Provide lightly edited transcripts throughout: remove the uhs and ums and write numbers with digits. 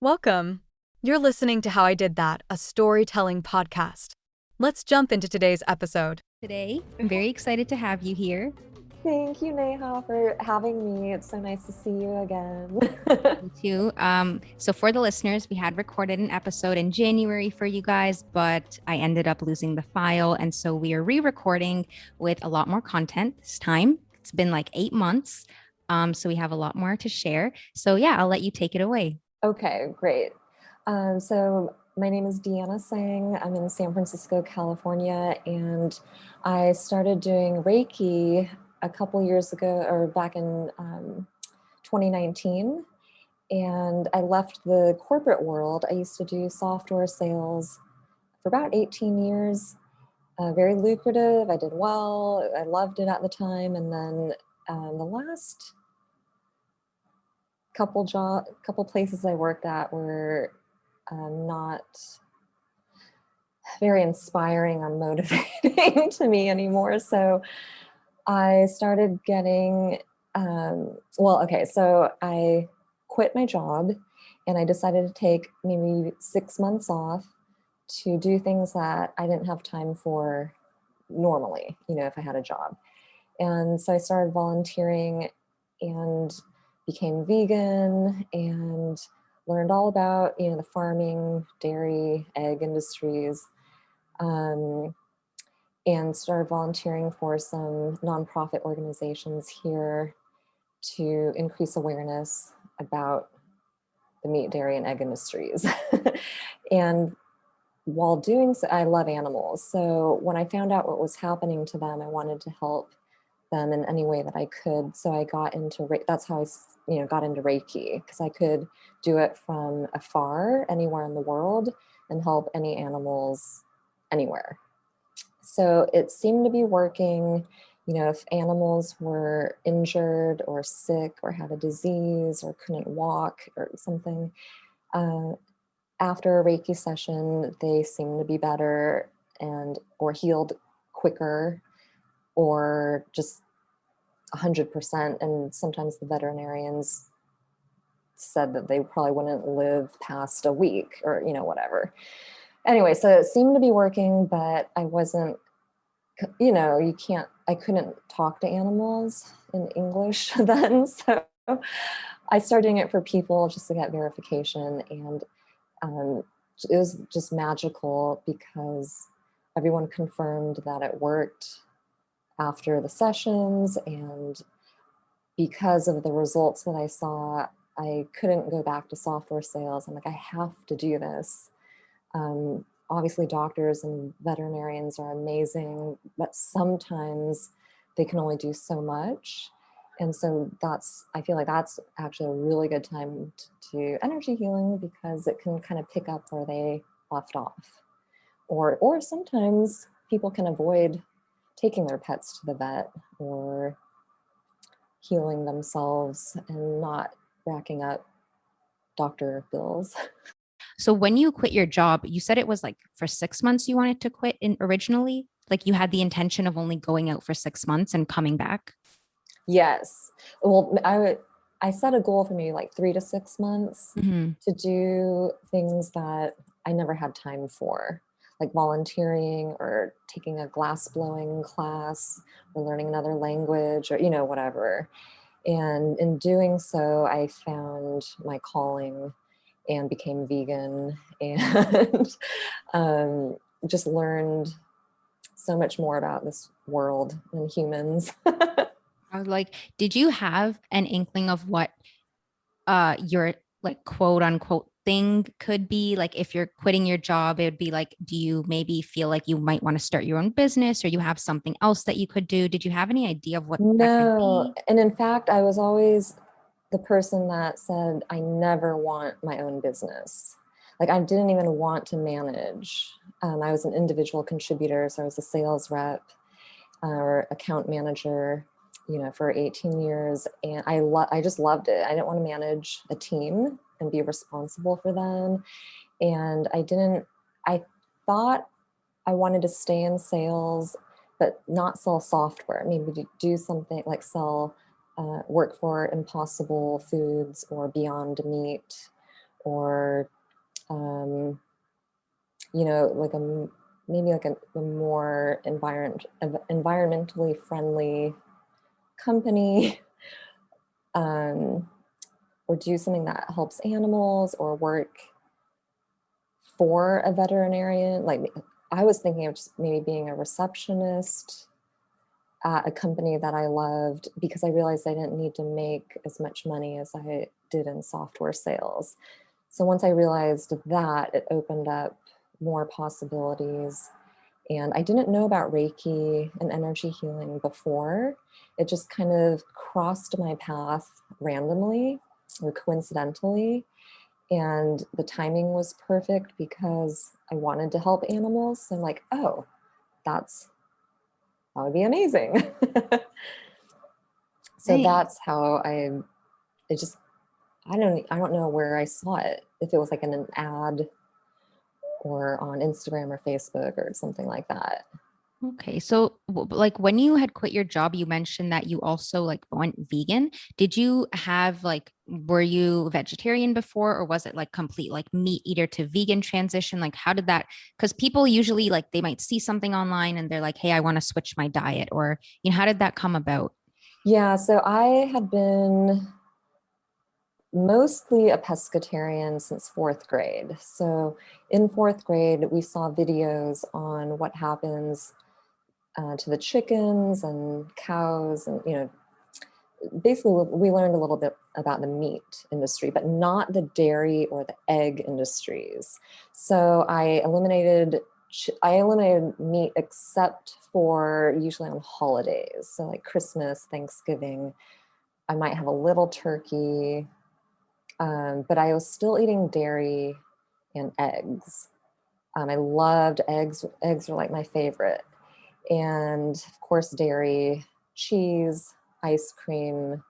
Welcome. You're listening to How I Did That, a storytelling podcast. Let's jump into today's episode. Today, I'm very excited to have you here. Thank you, Neha, for having me. It's so nice to see you again. Me too. So for the listeners, we had recorded an episode in January for you guys, but I ended up losing the file. And so we are re-recording with a lot more content this time. It's been like 8 months. So we have a lot more to share. So yeah, I'll let you take it away. Okay, great. So my name is Deanna Singh. I'm in San Francisco, California, and I started doing Reiki a couple years ago, or back in 2019. And I left the corporate world. I used to do software sales for about 18 years. Very lucrative. I did well. I loved it at the time. And then the last couple places I worked at were not very inspiring or motivating to me anymore. So I started getting, so I quit my job and I decided to take maybe 6 months off to do things that I didn't have time for normally, if I had a job. And so I started volunteering and became vegan and learned all about, the farming, dairy, egg industries, and started volunteering for some nonprofit organizations here to increase awareness about the meat, dairy, and egg industries. And while doing so, I love animals. So when I found out what was happening to them, I wanted to help them in any way that I could. So I got into that's how I got into Reiki, because I could do it from afar anywhere in the world and help any animals anywhere. So it seemed to be working. If animals were injured or sick or had a disease or couldn't walk or something, after a Reiki session, they seemed to be better or healed quicker, or just 100%. And sometimes the veterinarians said that they probably wouldn't live past a week or, whatever. Anyway, so it seemed to be working, but I wasn't, I couldn't talk to animals in English then. So I started doing it for people just to get verification. And it was just magical because everyone confirmed that it worked after the sessions, and because of the results that I saw, I couldn't go back to software sales. I'm like, I have to do this. Obviously, doctors and veterinarians are amazing, but sometimes they can only do so much. And so I feel like that's actually a really good time to do energy healing, because it can kind of pick up where they left off. Or sometimes people can avoid taking their pets to the vet or healing themselves and not racking up doctor bills. So when you quit your job, you said it was like for 6 months you wanted to quit originally? Like you had the intention of only going out for 6 months and coming back? Yes. Well, I set a goal for maybe like 3 to 6 months to do things that I never had time for, like volunteering or taking a glass blowing class or learning another language or, whatever. And in doing so, I found my calling and became vegan and just learned so much more about this world and humans. I was like, did you have an inkling of what your like quote unquote thing could be? Like if you're quitting your job, it would be like, do you maybe feel like you might want to start your own business, or you have something else that you could do? Did you have any idea of what that could No. be? And in fact, I was always the person that said, I never want my own business. Like I didn't even want to manage. I was an individual contributor. So I was a sales rep or account manager, for 18 years. And I just loved it. I didn't want to manage a team and be responsible for them. And I thought I wanted to stay in sales, but not sell software. Maybe do something like sell, work for Impossible Foods or Beyond Meat or, you know, like maybe like a more environmentally friendly company, or do something that helps animals, or work for a veterinarian. Like I was thinking of just maybe being a receptionist at a company that I loved, because I realized I didn't need to make as much money as I did in software sales. So once I realized that, it opened up more possibilities. And I didn't know about Reiki and energy healing before. It just kind of crossed my path randomly or coincidentally. And the timing was perfect because I wanted to help animals. So I'm like, oh, that would be amazing. So Nice. that's how it just, I don't know where I saw it. If it was like in an ad or on Instagram or Facebook or something like that. Okay. So like when you had quit your job, you mentioned that you also like went vegan. Did you have like, were you vegetarian before, or was it like complete like meat eater to vegan transition? Like how did that, because people usually like they might see something online and they're like, hey, I want to switch my diet, or you know, how did that come about? Yeah, so I had been mostly a pescatarian since fourth grade. So in fourth grade, we saw videos on what happens to the chickens and cows, and basically we learned a little bit about the meat industry, but not the dairy or the egg industries. So I eliminated meat except for usually on holidays, so like Christmas, Thanksgiving. I might have a little turkey, but I was still eating dairy and eggs. I loved eggs. Eggs were like my favorite. And of course, dairy, cheese, ice cream.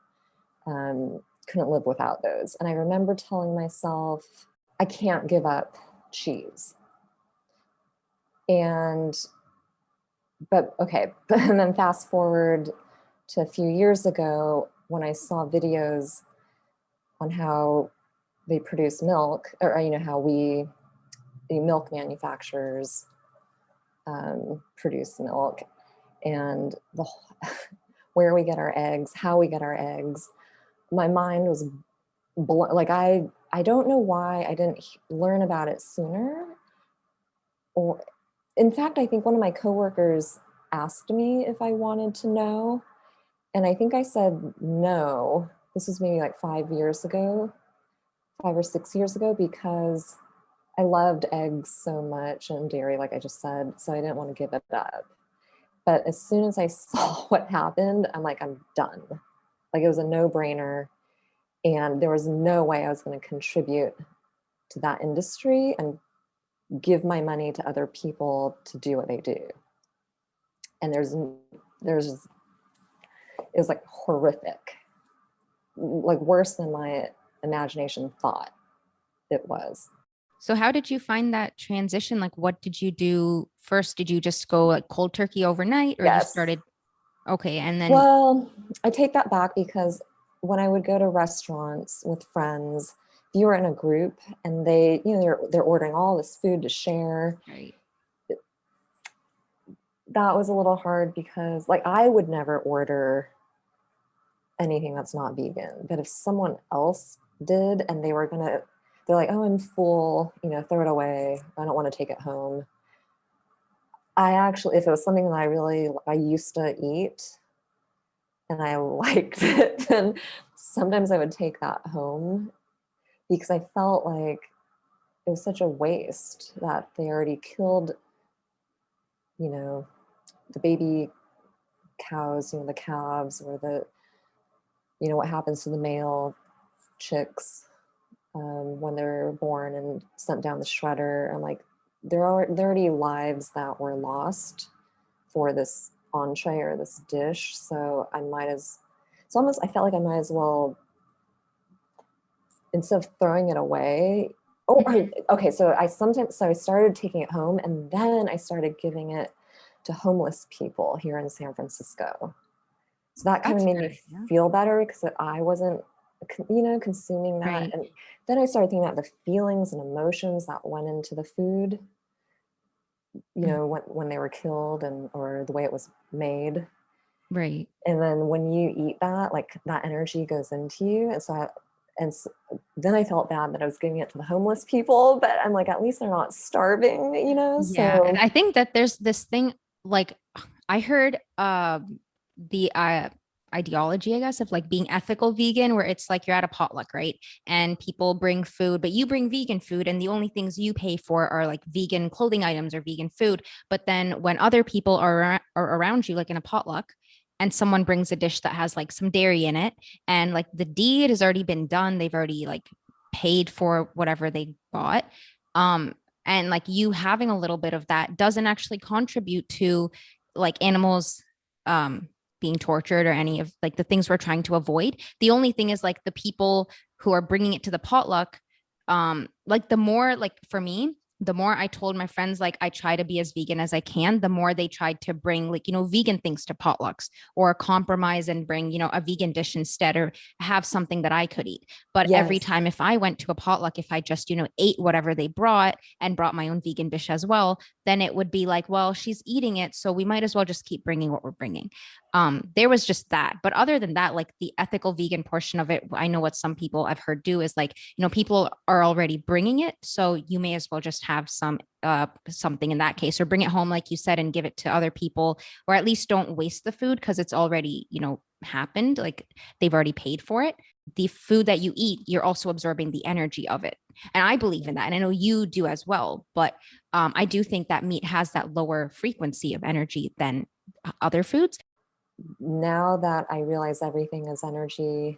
Couldn't live without those. And I remember telling myself, I can't give up cheese. But okay, and then fast forward to a few years ago when I saw videos on how they produce milk, or how the milk manufacturers produce milk, and where we get our eggs, how we get our eggs. My mind was like I don't know why I didn't learn about it sooner. Or in fact, I think one of my coworkers asked me if I wanted to know, and I think I said no. This was maybe like 5 or 6 years ago, because I loved eggs so much and dairy, like I just said, so I didn't want to give it up. But as soon as I saw what happened, I'm like, I'm done. Like it was a no-brainer, and there was no way I was going to contribute to that industry and give my money to other people to do what they do. And it was like horrific, like worse than my imagination thought it was. So how did you find that transition? Like what did you do first? Did you just go like cold turkey overnight, or you Yes. started? Okay. And then, Well, I take that back, because when I would go to restaurants with friends, if you were in a group and they're ordering all this food to share, right. that was a little hard, because like I would never order anything that's not vegan. But if someone else did and they're like, oh, I'm full, throw it away. I don't want to take it home. I actually, if it was something that I used to eat and I liked it, then sometimes I would take that home, because I felt like it was such a waste that they already killed, the baby cows, the calves, or what happens to the male chicks when they're born and sent down the shredder. I'm like, there are already lives that were lost for this entree or this dish. So I felt like I might as well, instead of throwing it away. Oh, okay. So I started taking it home, and then I started giving it to homeless people here in San Francisco. So that kind of That's made good. me Yeah. feel better, because I wasn't consuming that. Right. And then I started thinking about the feelings and emotions that went into the food, Mhm. when they were killed or the way it was made. Right. And then when you eat that, like that energy goes into you. Then I felt bad that I was giving it to the homeless people, but I'm like, at least they're not starving. Yeah. And So I think that there's this thing, like I heard the ideology, I guess, of like being ethical vegan, where it's like you're at a potluck, right? And people bring food, but you bring vegan food, and the only things you pay for are like vegan clothing items or vegan food. But then when other people are around you, like in a potluck, and someone brings a dish that has like some dairy in it, and like the deed has already been done, they've already like paid for whatever they bought. Um, and like you having a little bit of that doesn't actually contribute to like animals um being tortured or any of like the things we're trying to avoid. The only thing is like the people who are bringing it to the potluck, like the more, like for me, the more I told my friends like I try to be as vegan as I can, the more they tried to bring like vegan things to potlucks, or compromise and bring a vegan dish instead, or have something that I could eat. But every yes, time if I went to a potluck, if I just ate whatever they brought and brought my own vegan dish as well, then it would be like, well, she's eating it, so we might as well just keep bringing what we're bringing. There was just that. But other than that, like the ethical vegan portion of it, I know what some people I've heard do is like, people are already bringing it, so you may as well just have something in that case, or bring it home, like you said, and give it to other people, or at least don't waste the food because it's already, happened. Like they've already paid for it. The food that you eat, you're also absorbing the energy of it. And I believe in that. And I know you do as well. But I do think that meat has that lower frequency of energy than other foods. now that I realize everything is energy,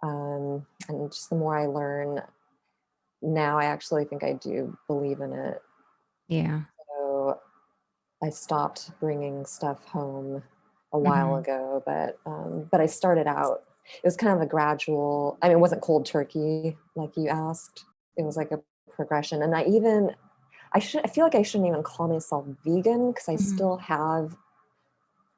and just the more I learn, now I actually think I do believe in it. Yeah. So I stopped bringing stuff home a while Mm-hmm. ago, but I started out. It was kind of a gradual. I mean, it wasn't cold turkey like you asked. It was like a progression, and I feel like I shouldn't even call myself vegan because I Mm-hmm. still have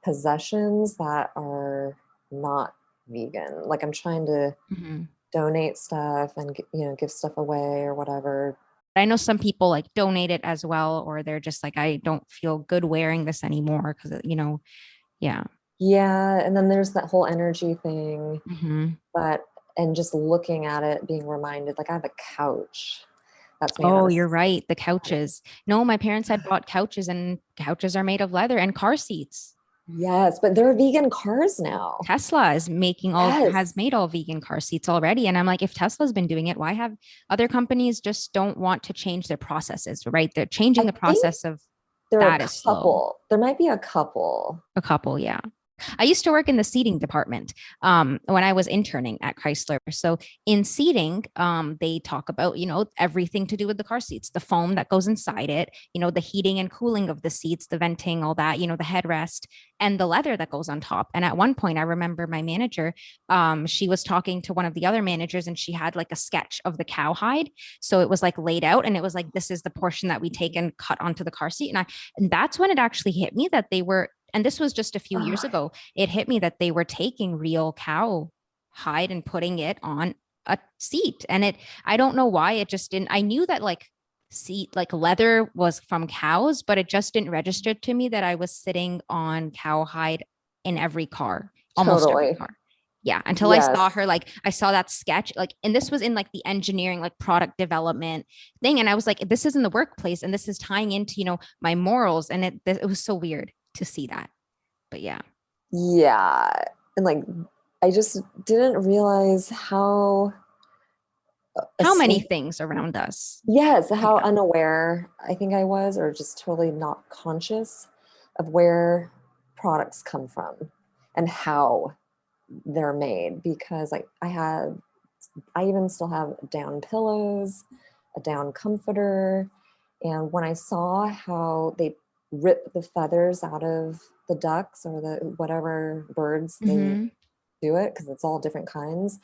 possessions that are not vegan. Like I'm trying to Mm-hmm. donate stuff and give stuff away or whatever. I know some people like donate it as well, or they're just like, I don't feel good wearing this anymore because, yeah. Yeah, and then there's that whole energy thing, Mm-hmm. but and just looking at it, being reminded, like I have a couch that's made out Oh, of you're right. The couches. No, my parents had bought couches, and couches are made of leather, and car seats. yes, but there are vegan cars now. Tesla is has Yes, made all vegan car seats already. And I'm like, if Tesla's been doing it, why have other companies just don't want to change their processes, right? They're changing I the think process of there are a that is slow. couple. There might be a couple. A couple, yeah. I used to work in the seating department when I was interning at Chrysler. So in seating, they talk about, everything to do with the car seats, the foam that goes inside it, the heating and cooling of the seats, the venting, all that, the headrest and the leather that goes on top. And at one point, I remember my manager, she was talking to one of the other managers, and she had like a sketch of the cowhide. So it was like laid out, and it was like, this is the portion that we take and cut onto the car seat. And that's when it actually hit me that they were, and this was just a few years Ah, ago, it hit me that they were taking real cow hide and putting it on a seat. And I don't know why it just didn't, I knew that like seat, like leather was from cows, but it just didn't register to me that I was sitting on cowhide in every car, almost every totally. car. Yeah. Until I saw Yes. her, like I saw that sketch, like, and this was in like the engineering, like product development thing. And I was like, this is in the workplace, and this is tying into, my morals. And it was so weird to see that. But yeah. Yeah. And like, I just didn't realize how How many asleep, things around us. yes, how Yeah. unaware I think I was, or just totally not conscious of where products come from and how they're made. Because like I even still have down pillows, a down comforter. And when I saw how they rip the feathers out of the ducks or the whatever birds they Mm-hmm. do it, because it's all different kinds,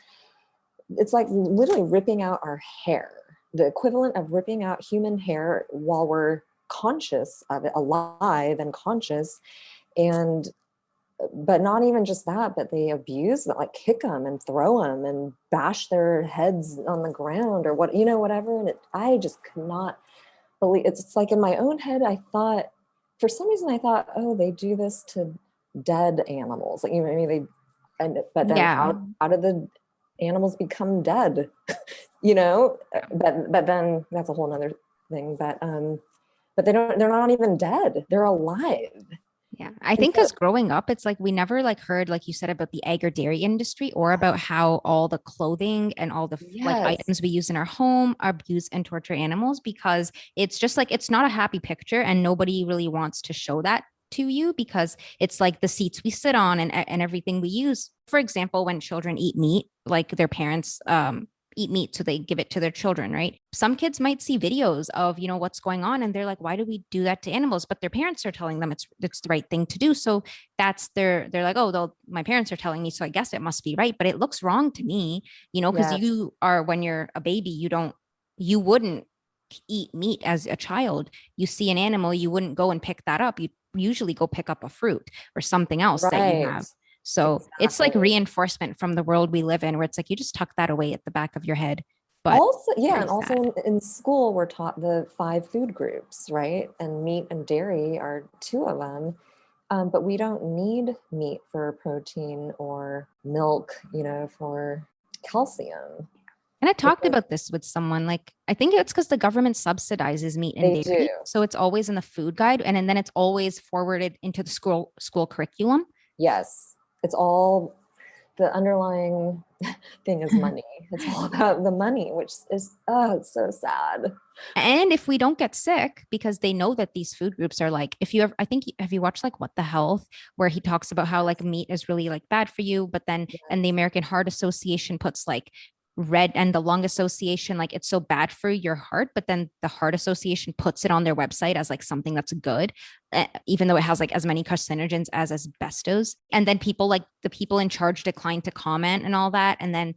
it's like literally ripping out our hair, the equivalent of ripping out human hair while we're conscious of it, alive and conscious. And but not even just that, but they abuse them, like kick them and throw them and bash their heads on the ground or what, whatever. And I just could not believe it's like in my own head, I thought, for some reason, I thought, oh, they do this to dead animals. Like, what I mean? But then Yeah. how do the animals become dead? But then that's a whole nother thing. But they're not even dead. They're alive. Yeah. I think because growing up, it's like we never like heard, like you said, about the egg or dairy industry or about how all the clothing and all the like items we use in our home abuse and torture animals, because it's just like it's not a happy picture and nobody really wants to show that to you, because it's like the seats we sit on and everything we use. For example, when children eat meat, like their parents eat meat, so they give it to their children, right? Some kids might see videos of, what's going on, and they're like, why do we do that to animals? But their parents are telling them it's the right thing to do. So they're like, oh, my parents are telling me, so I guess it must be right. But it looks wrong to me, because when you're a baby, you wouldn't eat meat as a child. You see an animal, you wouldn't go and pick that up. You usually go pick up a fruit or something else that you have. So it's like reinforcement from the world we live in, where it's like you just tuck that away at the back of your head. But also in school we're taught the 5 food groups, right? And meat and dairy are 2 of them. But we don't need meat for protein or milk, for calcium. And I talked about this with someone. Like, I think it's because the government subsidizes meat and dairy. So it's always in the food guide, and then it's always forwarded into the school curriculum. Yes. It's all, the underlying thing is money. It's all about the money, which is, it's so sad. And if we don't get sick, because they know that these food groups are like, have you watched like What the Health, where he talks about how like meat is really like bad for you, but then, and the American Heart Association puts like red, and the Lung Association, like it's so bad for your heart, but then the Heart Association puts it on their website as like something that's good, even though it has like as many carcinogens as asbestos. And then people, like the people in charge, decline to comment and all that. And then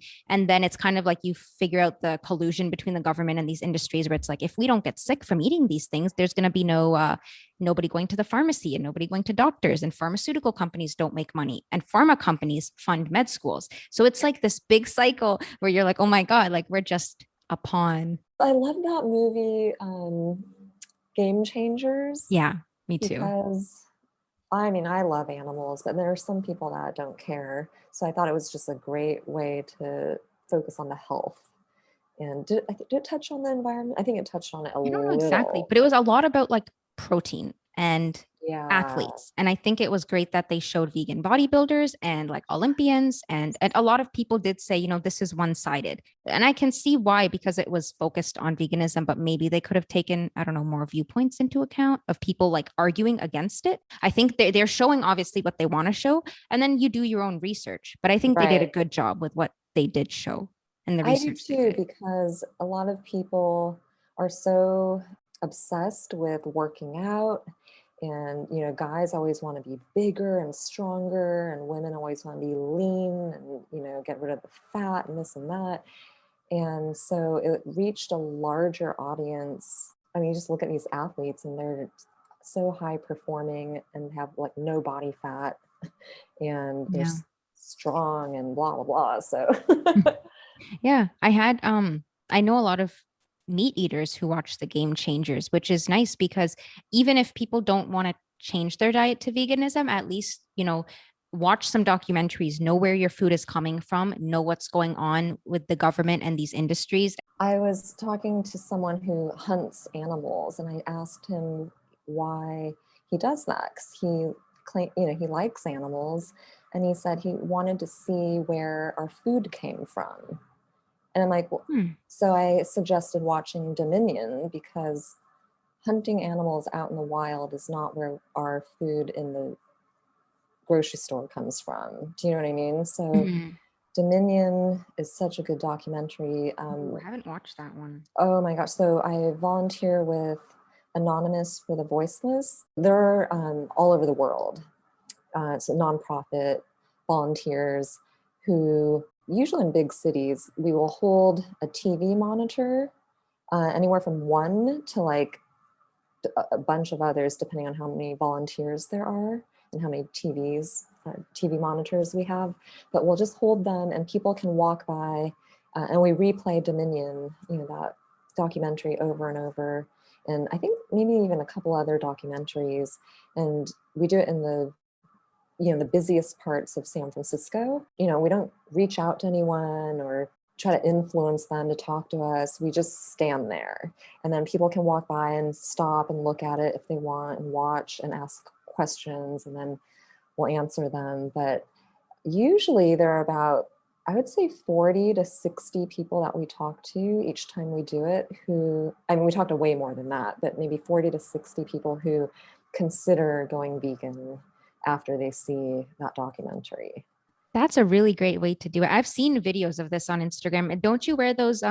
it's kind of like you figure out the collusion between the government and these industries, where it's like, if we don't get sick from eating these things, there's going to be nobody going to the pharmacy and nobody going to doctors, and pharmaceutical companies don't make money and pharma companies fund med schools. So it's like this big cycle where you're like, oh my God, like we're just a pawn. I love that movie, Game Changers. Yeah, me too. Because I mean, I love animals, but there are some people that don't care. So I thought it was just a great way to focus on the health. And did it touch on the environment? I think it touched on it a little. I don't know exactly, but it was a lot about like protein and athletes. And I think it was great that they showed vegan bodybuilders and like Olympians, and a lot of people did say, this is one-sided. And I can see why, because it was focused on veganism, but maybe they could have taken, I don't know, more viewpoints into account of people like arguing against it. I think they're showing obviously what they want to show, and then you do your own research. But I think they did a good job with what they did show. And the research I do too, because a lot of people are so obsessed with working out, and guys always want to be bigger and stronger, and women always want to be lean and get rid of the fat and this and that. And so it reached a larger audience. I mean, you just look at these athletes and they're so high performing and have like no body fat and they're strong and blah blah blah. So yeah, I know a lot of meat eaters who watch the Game Changers, which is nice, because even if people don't want to change their diet to veganism, at least, watch some documentaries, know where your food is coming from, know what's going on with the government and these industries. I was talking to someone who hunts animals, and I asked him why he does that, because he likes animals, and he said he wanted to see where our food came from. And I'm like, well, So I suggested watching Dominion, because hunting animals out in the wild is not where our food in the grocery store comes from. Do you know what I mean? So Dominion is such a good documentary. I haven't watched that one. Oh my gosh. So I volunteer with Anonymous for the Voiceless. They're all over the world. It's a nonprofit, volunteers who, usually in big cities, we will hold a TV monitor, anywhere from 1 to like a bunch of others, depending on how many volunteers there are and how many TVs TV monitors we have, but we'll just hold them and people can walk by, and we replay Dominion, that documentary over and over. And I think maybe even a couple other documentaries. And we do it in the busiest parts of San Francisco. We don't reach out to anyone or try to influence them to talk to us. We just stand there. And then people can walk by and stop and look at it if they want and watch and ask questions, and then we'll answer them. But usually there are about, I would say 40 to 60 people that we talk to each time we do it we talk to way more than that, but maybe 40 to 60 people who consider going vegan after they see that documentary. That's a really great way to do it. I've seen videos of this on Instagram. And don't you wear those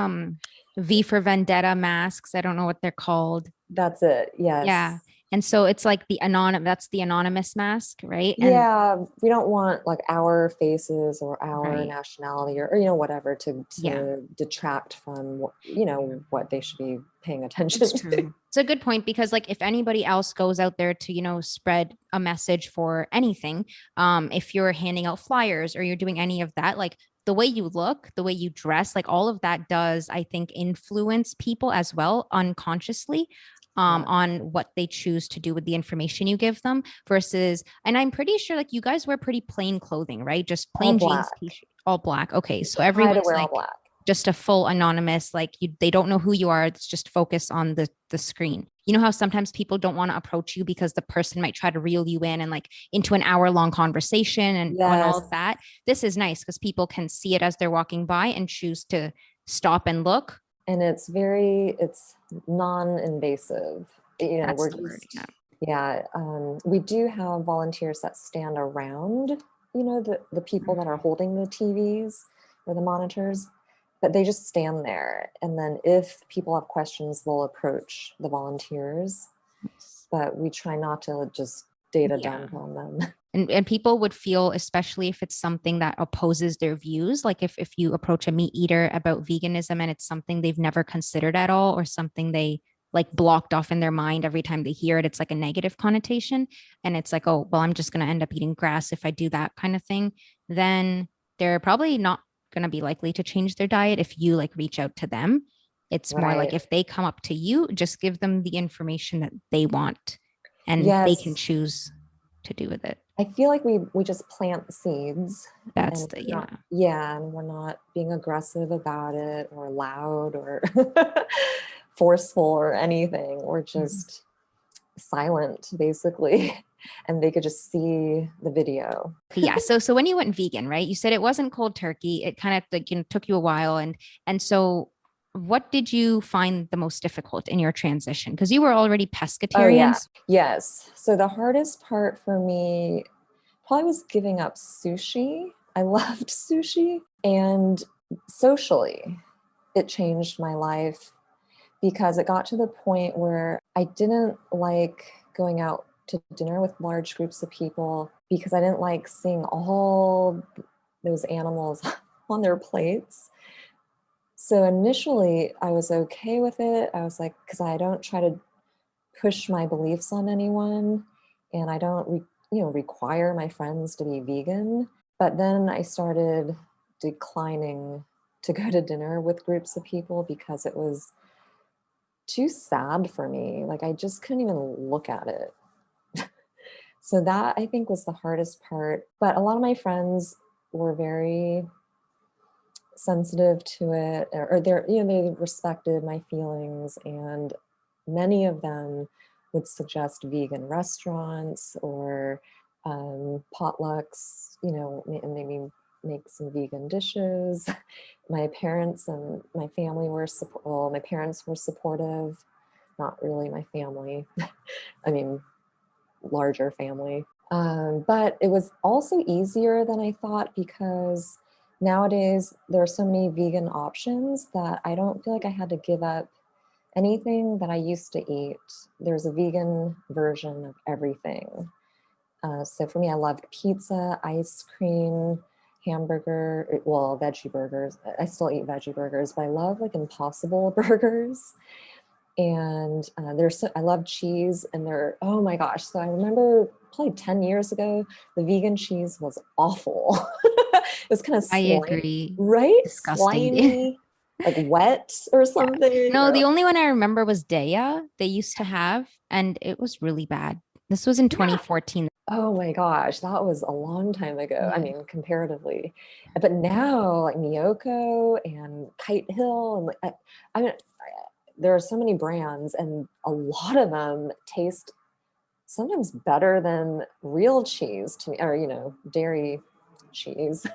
V for Vendetta masks? I don't know what they're called. That's it. Yes. Yeah. And so it's like that's the anonymous mask, right? Yeah, we don't want like our faces or our Right. nationality or whatever to detract from what they should be paying attention It's to. true. It's a good point, because like if anybody else goes out there to, spread a message for anything, if you're handing out flyers or you're doing any of that, like the way you look, the way you dress, like all of that does, I think, influence people as well unconsciously. On what they choose to do with the information you give them versus, and I'm pretty sure like you guys wear pretty plain clothing, right? Just plain jeans, t-shirt, all black. Okay. So Try to everyone's wear all like black. just a full anonymous, like they don't know who you are. It's just focus on the screen. You know how sometimes people don't want to approach you because the person might try to reel you in and like into an hour-long conversation and on all of that. This is nice because people can see it as they're walking by and choose to stop and look. And it's non-invasive. That's We're the word. we do have volunteers that stand around, the people that are holding the TVs or the monitors, but they just stand there. And then if people have questions, they'll approach the volunteers, but we try not to just data dump on them. And people would feel, especially if it's something that opposes their views, like if you approach a meat eater about veganism and it's something they've never considered at all, or something they like blocked off in their mind every time they hear it, it's like a negative connotation. And it's like, oh, well, I'm just going to end up eating grass if I do that kind of thing. Then they're probably not going to be likely to change their diet if you like reach out to them. It's more like if they come up to you, just give them the information that they want and they can choose to do with it. I feel like we just plant seeds. That's and we're not being aggressive about it or loud or forceful or anything. We're just silent, basically, and they could just see the video. Yeah. So when you went vegan, right? You said it wasn't cold turkey. It kind of like took you a while, and so what did you find the most difficult in your transition? Because you were already pescatarian. Yes. So the hardest part for me probably was giving up sushi. I loved sushi, and socially, it changed my life because it got to the point where I didn't like going out to dinner with large groups of people because I didn't like seeing all those animals on their plates. So initially I was okay with it. I was like, because I don't try to push my beliefs on anyone, and I don't require my friends to be vegan. But then I started declining to go to dinner with groups of people because it was too sad for me. Like I just couldn't even look at it. So that I think was the hardest part. But a lot of my friends were very sensitive to it, or they respected my feelings, and many of them would suggest vegan restaurants or potlucks, and maybe make some vegan dishes. My parents and my family were my parents were supportive, not really my family. I mean, larger family. But it was also easier than I thought because nowadays there are so many vegan options that I don't feel like I had to give up anything that I used to eat. There's a vegan version of everything. So for me, I loved pizza, ice cream, veggie burgers. I still eat veggie burgers, but I love like Impossible burgers. And I love cheese, and oh my gosh. So I remember probably 10 years ago, the vegan cheese was awful. It was kind of I slimy, agree. right? Disgusting. Slimy, like wet or Yeah. something. No, Or the like, only one I remember was Daya they used to have, and it was really bad. This was in yeah. 2014. Oh my gosh, that was a long time ago. I Yeah. mean, comparatively. But now, like Miyoko and Kite Hill, and like, I mean, there are so many brands, and a lot of them taste sometimes better than real cheese to me, or dairy cheese.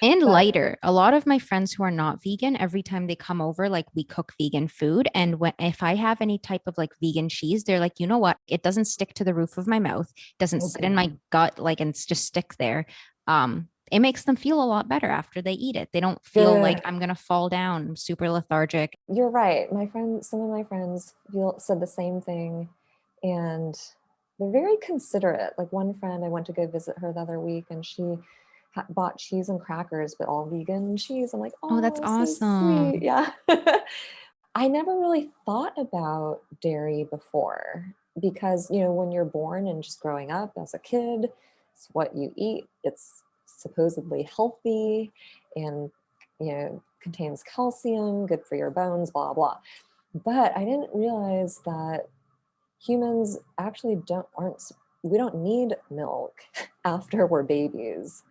And But lighter. A lot of my friends who are not vegan, every time they come over, like we cook vegan food. And if I have any type of like vegan cheese, they're like, you know what? It doesn't stick to the roof of my mouth, doesn't oh, sit in my good. gut, like, and just stick there. It makes them feel a lot better after they eat it. They don't feel like Good. I'm gonna fall down, super lethargic. You're right. Some of my friends said the same thing, and they're very considerate. Like one friend, I went to go visit her the other week, and she bought cheese and crackers, but all vegan cheese. I'm like, Oh, that's oh, so sweet. awesome. Yeah. I never really thought about dairy before because, when you're born and just growing up as a kid, it's what you eat. It's supposedly healthy and, contains calcium, good for your bones, blah, blah. But I didn't realize that humans actually we don't need milk after we're babies,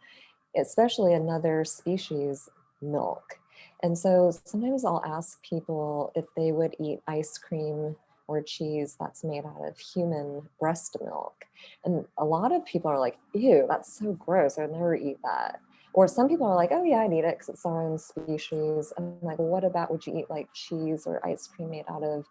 especially another species milk. And so sometimes I'll ask people if they would eat ice cream or cheese that's made out of human breast milk. And a lot of people are like, ew, that's so gross. I'd never eat that. Or some people are like, oh yeah, I'd eat it because it's our own species. I'm like, well, what about, would you eat like cheese or ice cream made out of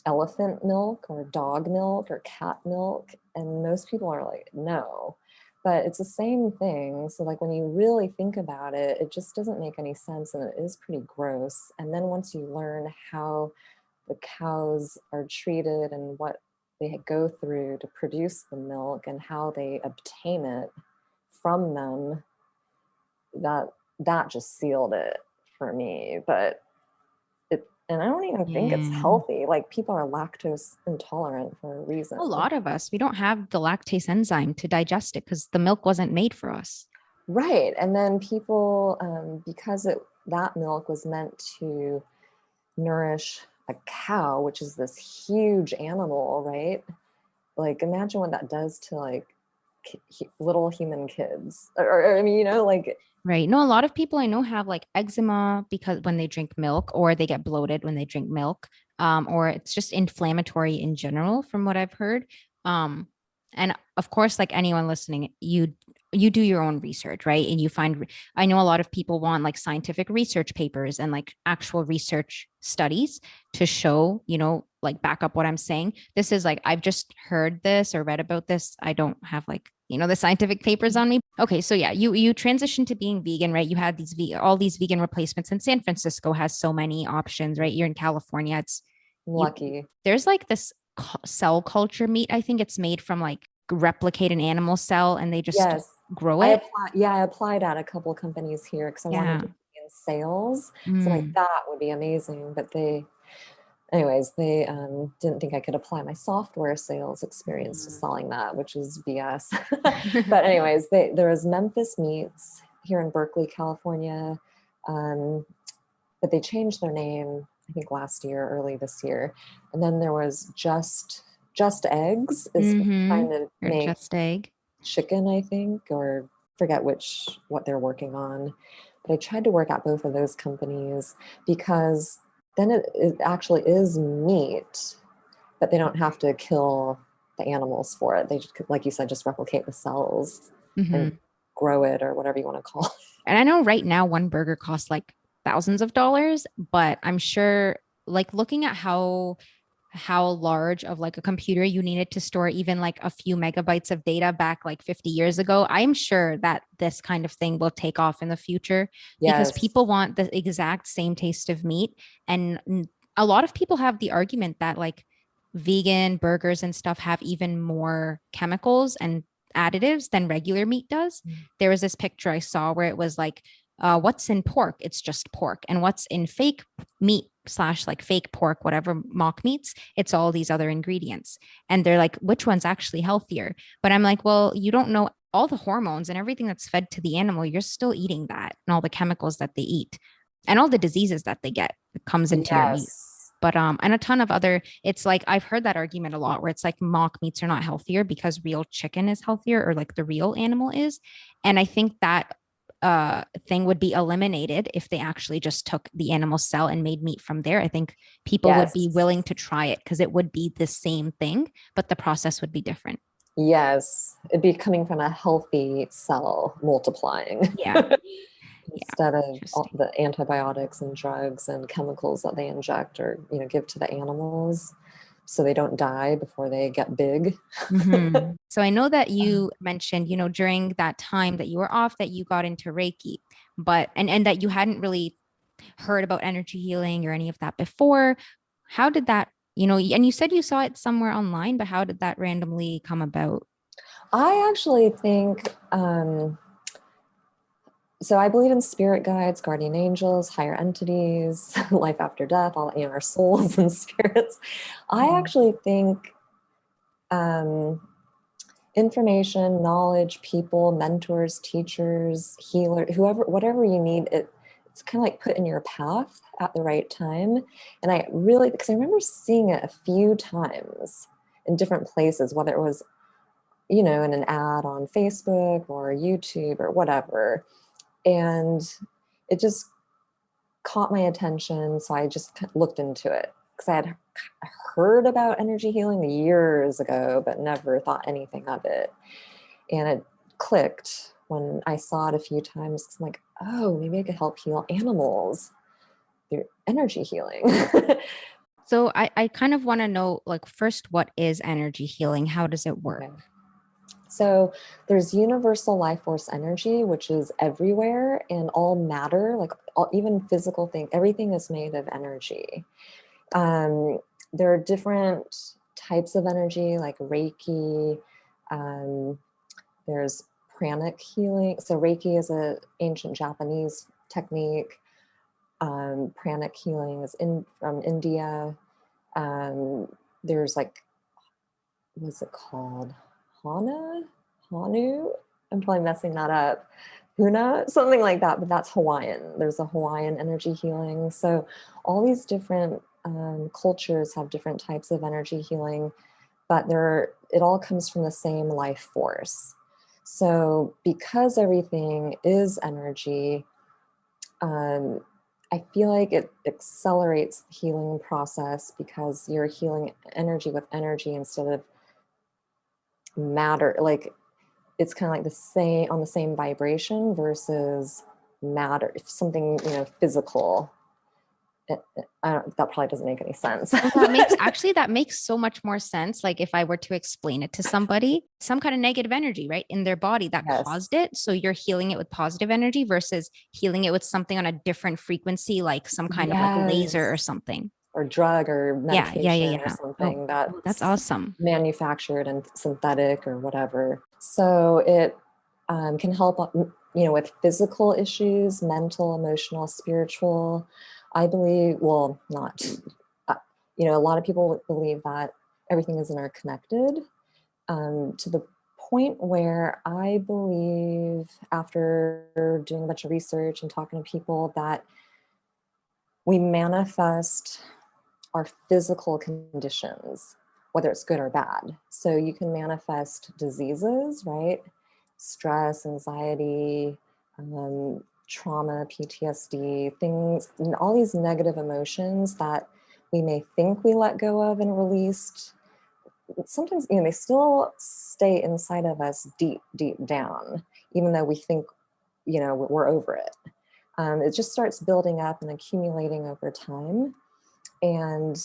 elephant milk or dog milk or cat milk? And most people are like, no. But it's the same thing. So like when you really think about it, it just doesn't make any sense, and it is pretty gross. And then once you learn how the cows are treated and what they go through to produce the milk and how they obtain it from them, that that just sealed it for me. But and I don't even think it's Yeah. healthy. Like people are lactose intolerant for a reason. A lot of us, we don't have the lactase enzyme to digest it because the milk wasn't made for us. Right. And then people, because that milk was meant to nourish a cow, which is this huge animal, right? Like imagine what that does to like little human kids. I mean, like Right. No, a lot of people I know have like eczema because when they drink milk, or they get bloated when they drink milk, or it's just inflammatory in general, from what I've heard. Um, and of course, like anyone listening, you do your own research, right? And you find, I know a lot of people want like scientific research papers and like actual research studies to show, like back up what I'm saying. This is like, I've just heard this or read about this. I don't have like, the scientific papers on me. Okay, so yeah, you transitioned to being vegan, right? You had all these vegan replacements, and San Francisco has so many options, right? You're in California. You lucky. There's like this cell culture meat. I think it's made from like replicate an animal cell, and they just Yes. grow it. I applied at a couple companies here because I wanted Yeah. to be in sales. So like Mm. that would be amazing. But they didn't think I could apply my software sales experience to selling that, which is BS. But anyways, there was Memphis Meats here in Berkeley, California. Um, but they changed their name, I think last year, early this year. And then there was Just Eggs is Mm-hmm. trying to Or make just egg. chicken, I think, or forget what they're working on. But I tried to work at both of those companies because then it actually is meat, but they don't have to kill the animals for it. They just, like you said, just replicate the cells and Mm-hmm. grow it or whatever you want to call it. And I know right now one burger costs like thousands of dollars, but I'm sure, like, looking at how large of like a computer you needed to store even like a few megabytes of data back like 50 years ago, I'm sure that this kind of thing will take off in the future because Yes. people want the exact same taste of meat. And a lot of people have the argument that like vegan burgers and stuff have even more chemicals and additives than regular meat does. Mm. There was this picture I saw where it was like, what's in pork? It's just pork. And what's in fake meat slash like fake pork, whatever, mock meats, it's all these other ingredients. And they're like, which one's actually healthier? But I'm like, well, you don't know all the hormones and everything that's fed to the animal. You're still eating that and all the chemicals that they eat and all the diseases that they get that comes into your meat. Yes. But and a ton of other, it's like I've heard that argument a lot where it's like mock meats are not healthier because real chicken is healthier or like the real animal is. And I think that thing would be eliminated if they actually just took the animal cell and made meat from there. I think people would be Yes. willing to try it because it would be the same thing, but the process would be different. Yes. It'd be coming from a healthy cell multiplying. Yeah. Yeah. Instead of all Interesting. the antibiotics and drugs and chemicals that they inject or give to the animals so they don't die before they get big. Mm-hmm. So I know that you mentioned, during that time that you were off, that you got into Reiki, but and that you hadn't really heard about energy healing or any of that before. How did that, and you said you saw it somewhere online, but how did that randomly come about? I actually think so I believe in spirit guides, guardian angels, higher entities, life after death, all our souls and spirits. I Mhm. actually think um, information, knowledge, people, mentors, teachers, healer, whoever, whatever you need, it's kind of like put in your path at the right time. And I really, because I remember seeing it a few times in different places, whether it was, in an ad on Facebook or YouTube or whatever. And it just caught my attention. So I just looked into it because I had heard about energy healing years ago, but never thought anything of it. And it clicked when I saw it a few times. I'm like, oh, maybe I could help heal animals through energy healing. So I kind of want to know, like, first, what is energy healing? How does it work? Okay. So there's universal life force energy, which is everywhere and all matter, like even physical thing, everything is made of energy. Um, there are different types of energy like Reiki. Um, there's pranic healing. So Reiki is an ancient Japanese technique. Pranic healing is from India. Um, there's like, what's it called? Hanu? I'm probably messing that up. Huna, something like that, but that's Hawaiian. There's a Hawaiian energy healing. So all these different cultures have different types of energy healing, but it all comes from the same life force. So because everything is energy, I feel like it accelerates the healing process because you're healing energy with energy instead of matter. Like it's kind of like the same on the same vibration versus matter. If something physical. That probably doesn't make any sense. Well, that makes so much more sense. Like if I were to explain it to somebody, some kind of negative energy, right, in their body that Yes. caused it. So you're healing it with positive energy versus healing it with something on a different frequency, like some kind of like laser or Yes. something. Or drug or Yeah, yeah, yeah, medication or yeah. Oh, something oh, that's that's awesome. manufactured and synthetic or whatever. So it can help, with physical issues, mental, emotional, spiritual. I believe, well, not, uh, a lot of people believe that everything is interconnected to the point where I believe, after doing a bunch of research and talking to people, that we manifest our physical conditions, whether it's good or bad. So you can manifest diseases, right? Stress, anxiety, trauma, PTSD, things, and all these negative emotions that we may think we let go of and released. Sometimes, they still stay inside of us deep, deep down, even though we think, we're over it. It just starts building up and accumulating over time. And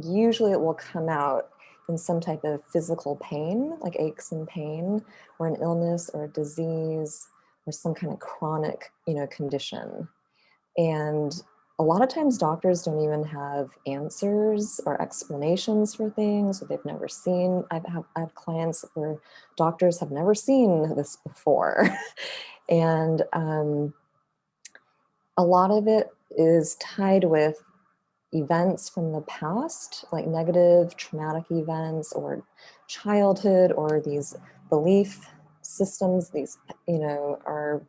usually it will come out in some type of physical pain, like aches and pain, or an illness or a disease, or some kind of chronic, condition. And a lot of times doctors don't even have answers or explanations for things that they've never seen. I have clients where doctors have never seen this before. And a lot of it is tied with events from the past, like negative traumatic events or childhood, or these belief systems, these, are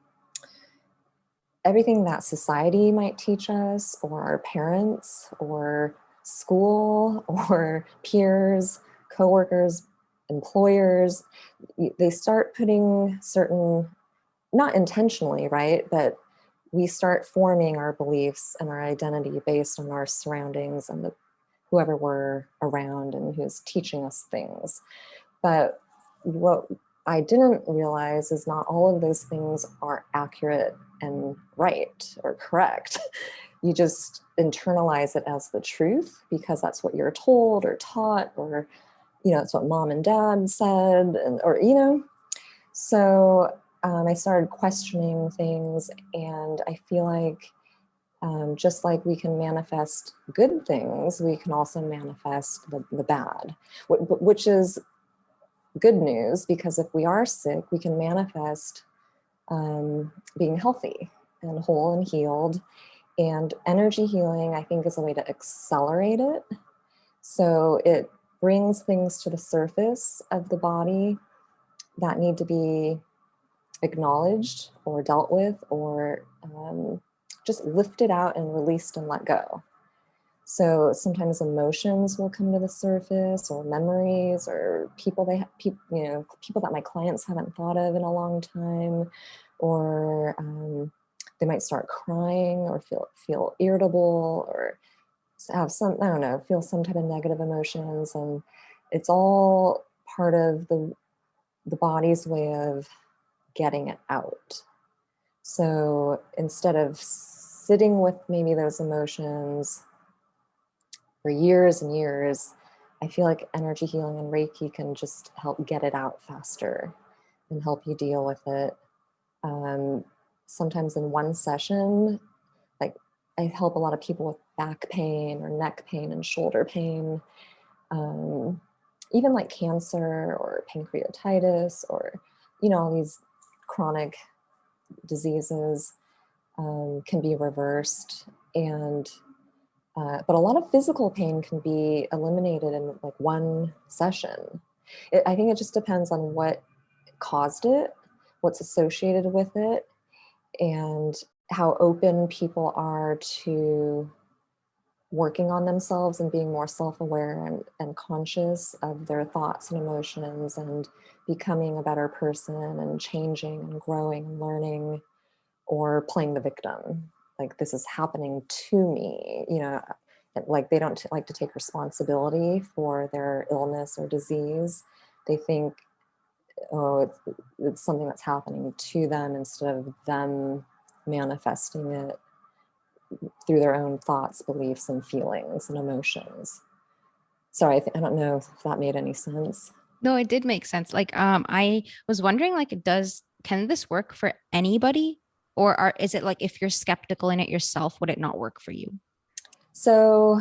everything that society might teach us, or our parents, or school, or peers, coworkers, employers. They start putting certain, not intentionally, right? But we start forming our beliefs and our identity based on our surroundings and whoever we're around and who's teaching us things. But what I didn't realize is not all of those things are accurate and right or correct. You just internalize it as the truth because that's what you're told or taught, or, it's what mom and dad said, So I started questioning things, and I feel like just like we can manifest good things, we can also manifest the bad, which is good news, because if we are sick, we can manifest being healthy and whole and healed. And energy healing, I think, is a way to accelerate it. So it brings things to the surface of the body that need to be acknowledged or dealt with, or just lifted out and released and let go. So sometimes emotions will come to the surface, or memories, or people that my clients haven't thought of in a long time, or they might start crying, or feel irritable, or have feel some type of negative emotions, and it's all part of the body's way of getting it out. So instead of sitting with maybe those emotions for years and years, I feel like energy healing and Reiki can just help get it out faster and help you deal with it. Sometimes in one session, like, I help a lot of people with back pain or neck pain and shoulder pain, even like cancer or pancreatitis, or, all these chronic diseases can be reversed. And but a lot of physical pain can be eliminated in like one session. I think it just depends on what caused it, what's associated with it, and how open people are to working on themselves and being more self-aware and conscious of their thoughts and emotions, and becoming a better person and changing and growing and learning, or playing the victim. Like, this is happening to me, like they don't like to take responsibility for their illness or disease. They think, oh, it's something that's happening to them, instead of them manifesting it through their own thoughts, beliefs, and feelings and emotions. Sorry, I don't know if that made any sense. No, it did make sense. Like, I was wondering, like, can this work for anybody? Or is it like, if you're skeptical in it yourself, would it not work for you? So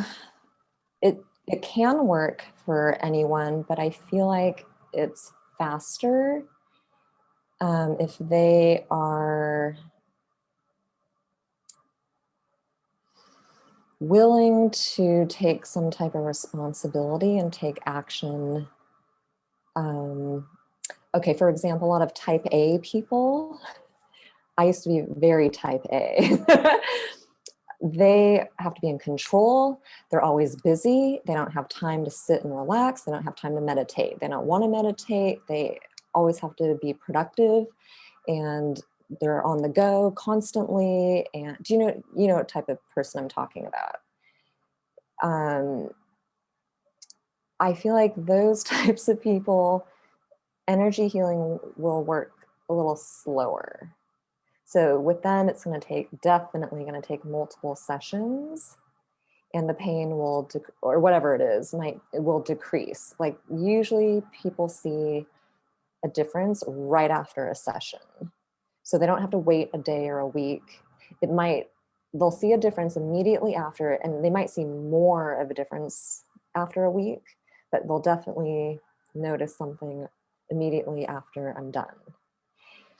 it can work for anyone, but I feel like it's faster if they are willing to take some type of responsibility and take action. Okay, for example, a lot of type A people, I used to be very type A. They have to be in control. They're always busy. They don't have time to sit and relax. They don't have time to meditate. They don't want to meditate. They always have to be productive, and they're on the go constantly. And do you know what type of person I'm talking about? I feel like those types of people, energy healing will work a little slower. So with them, it's definitely going to take multiple sessions, and the pain will, or whatever it is, it will decrease. Like, usually people see a difference right after a session. So they don't have to wait a day or a week. They'll see a difference immediately after, and they might see more of a difference after a week, but they'll definitely notice something immediately after I'm done.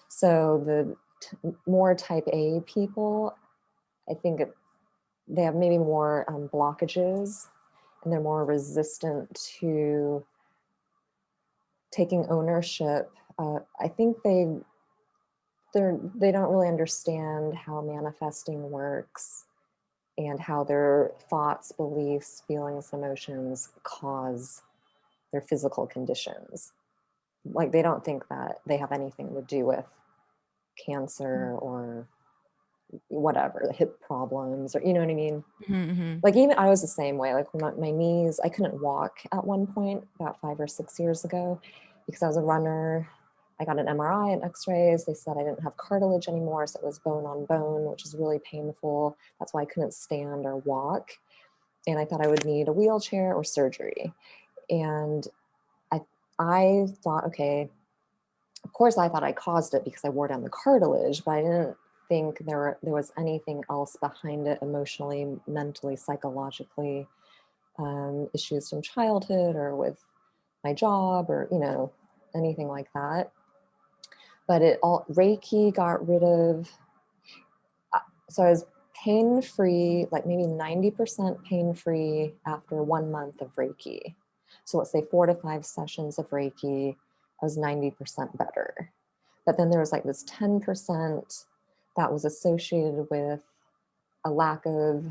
So the more type A people, I think they have maybe more blockages, and they're more resistant to taking ownership. I think they don't really understand how manifesting works and how their thoughts, beliefs, feelings, emotions cause their physical conditions. Like they don't think that they have anything to do with cancer or whatever, hip problems, or you know what I mean? Mm-hmm. Like even I was the same way. Like my knees, I couldn't walk at one point about 5 or 6 years ago because I was a runner. I got an MRI and x-rays. They said I didn't have cartilage anymore. So it was bone on bone, which is really painful. That's why I couldn't stand or walk. And I thought I would need a wheelchair or surgery. And I thought, okay, of course I thought I caused it because I wore down the cartilage, but I didn't think there was anything else behind it emotionally, mentally, psychologically, issues from childhood or with my job or, anything like that. But Reiki got rid of, so I was pain-free, like maybe 90% pain-free after 1 month of Reiki. So let's say 4 to 5 sessions of Reiki, I was 90% better. But then there was like this 10% that was associated with a lack of,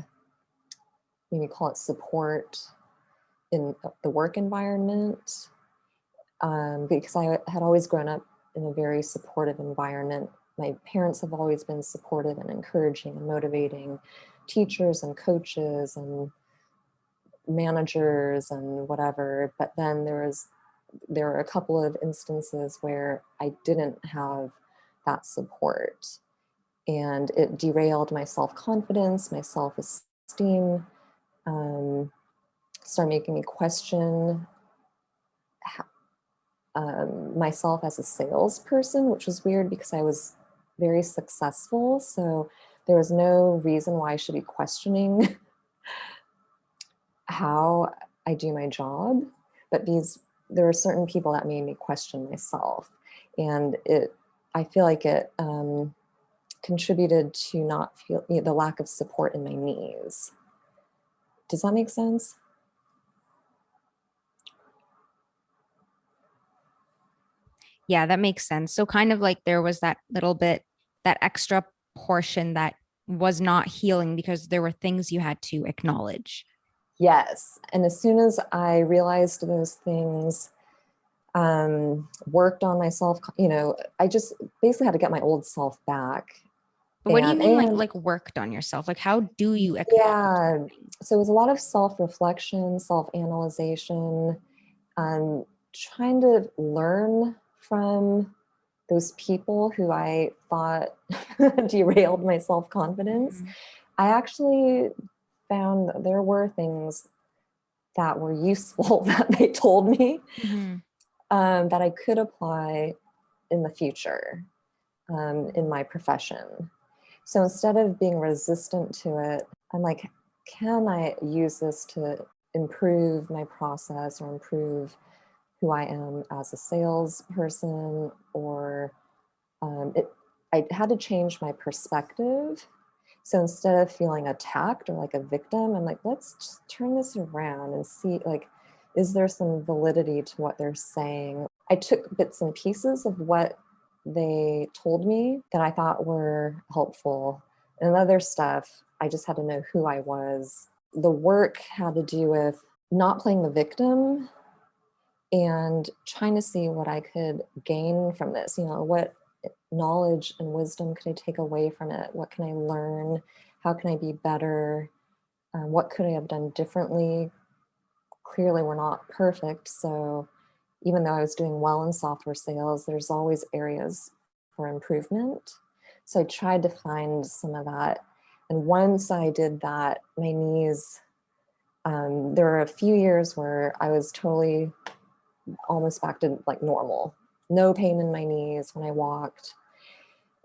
maybe call it support in the work environment. Because I had always grown up in a very supportive environment. My parents have always been supportive and encouraging and motivating, teachers and coaches and managers and whatever. But then there were a couple of instances where I didn't have that support, and it derailed my self-confidence, my self-esteem, started making me question myself as a salesperson, which was weird because I was very successful. So there was no reason why I should be questioning how I do my job. But there were certain people that made me question myself. And I feel like it contributed to not feel the lack of support in my knees. Does that make sense? Yeah, that makes sense. So kind of like there was that little bit, that extra portion that was not healing because there were things you had to acknowledge. Yes. And as soon as I realized those things, worked on myself, I just basically had to get my old self back. But what do you mean like worked on yourself? Like how do you acknowledge Yeah. something? So it was a lot of self-reflection, self-analyzation, trying to learn from those people who I thought derailed my self-confidence. Mhm. I actually found that there were things that were useful that they told me, Mhm. that I could apply in the future, in my profession. So instead of being resistant to it, I'm like, can I use this to improve my process or improve who I am as a salesperson? Or I had to change my perspective. So instead of feeling attacked or like a victim, I'm like, let's just turn this around and see, like, is there some validity to what they're saying? I took bits and pieces of what they told me that I thought were helpful. And other stuff, I just had to know who I was. The work had to do with not playing the victim and trying to see what I could gain from this. What knowledge and wisdom could I take away from it? What can I learn? How can I be better? What could I have done differently? Clearly, we're not perfect. So even though I was doing well in software sales, there's always areas for improvement. So I tried to find some of that. And once I did that, my knees, there were a few years where I was totally almost back to like normal. No pain in my knees when I walked.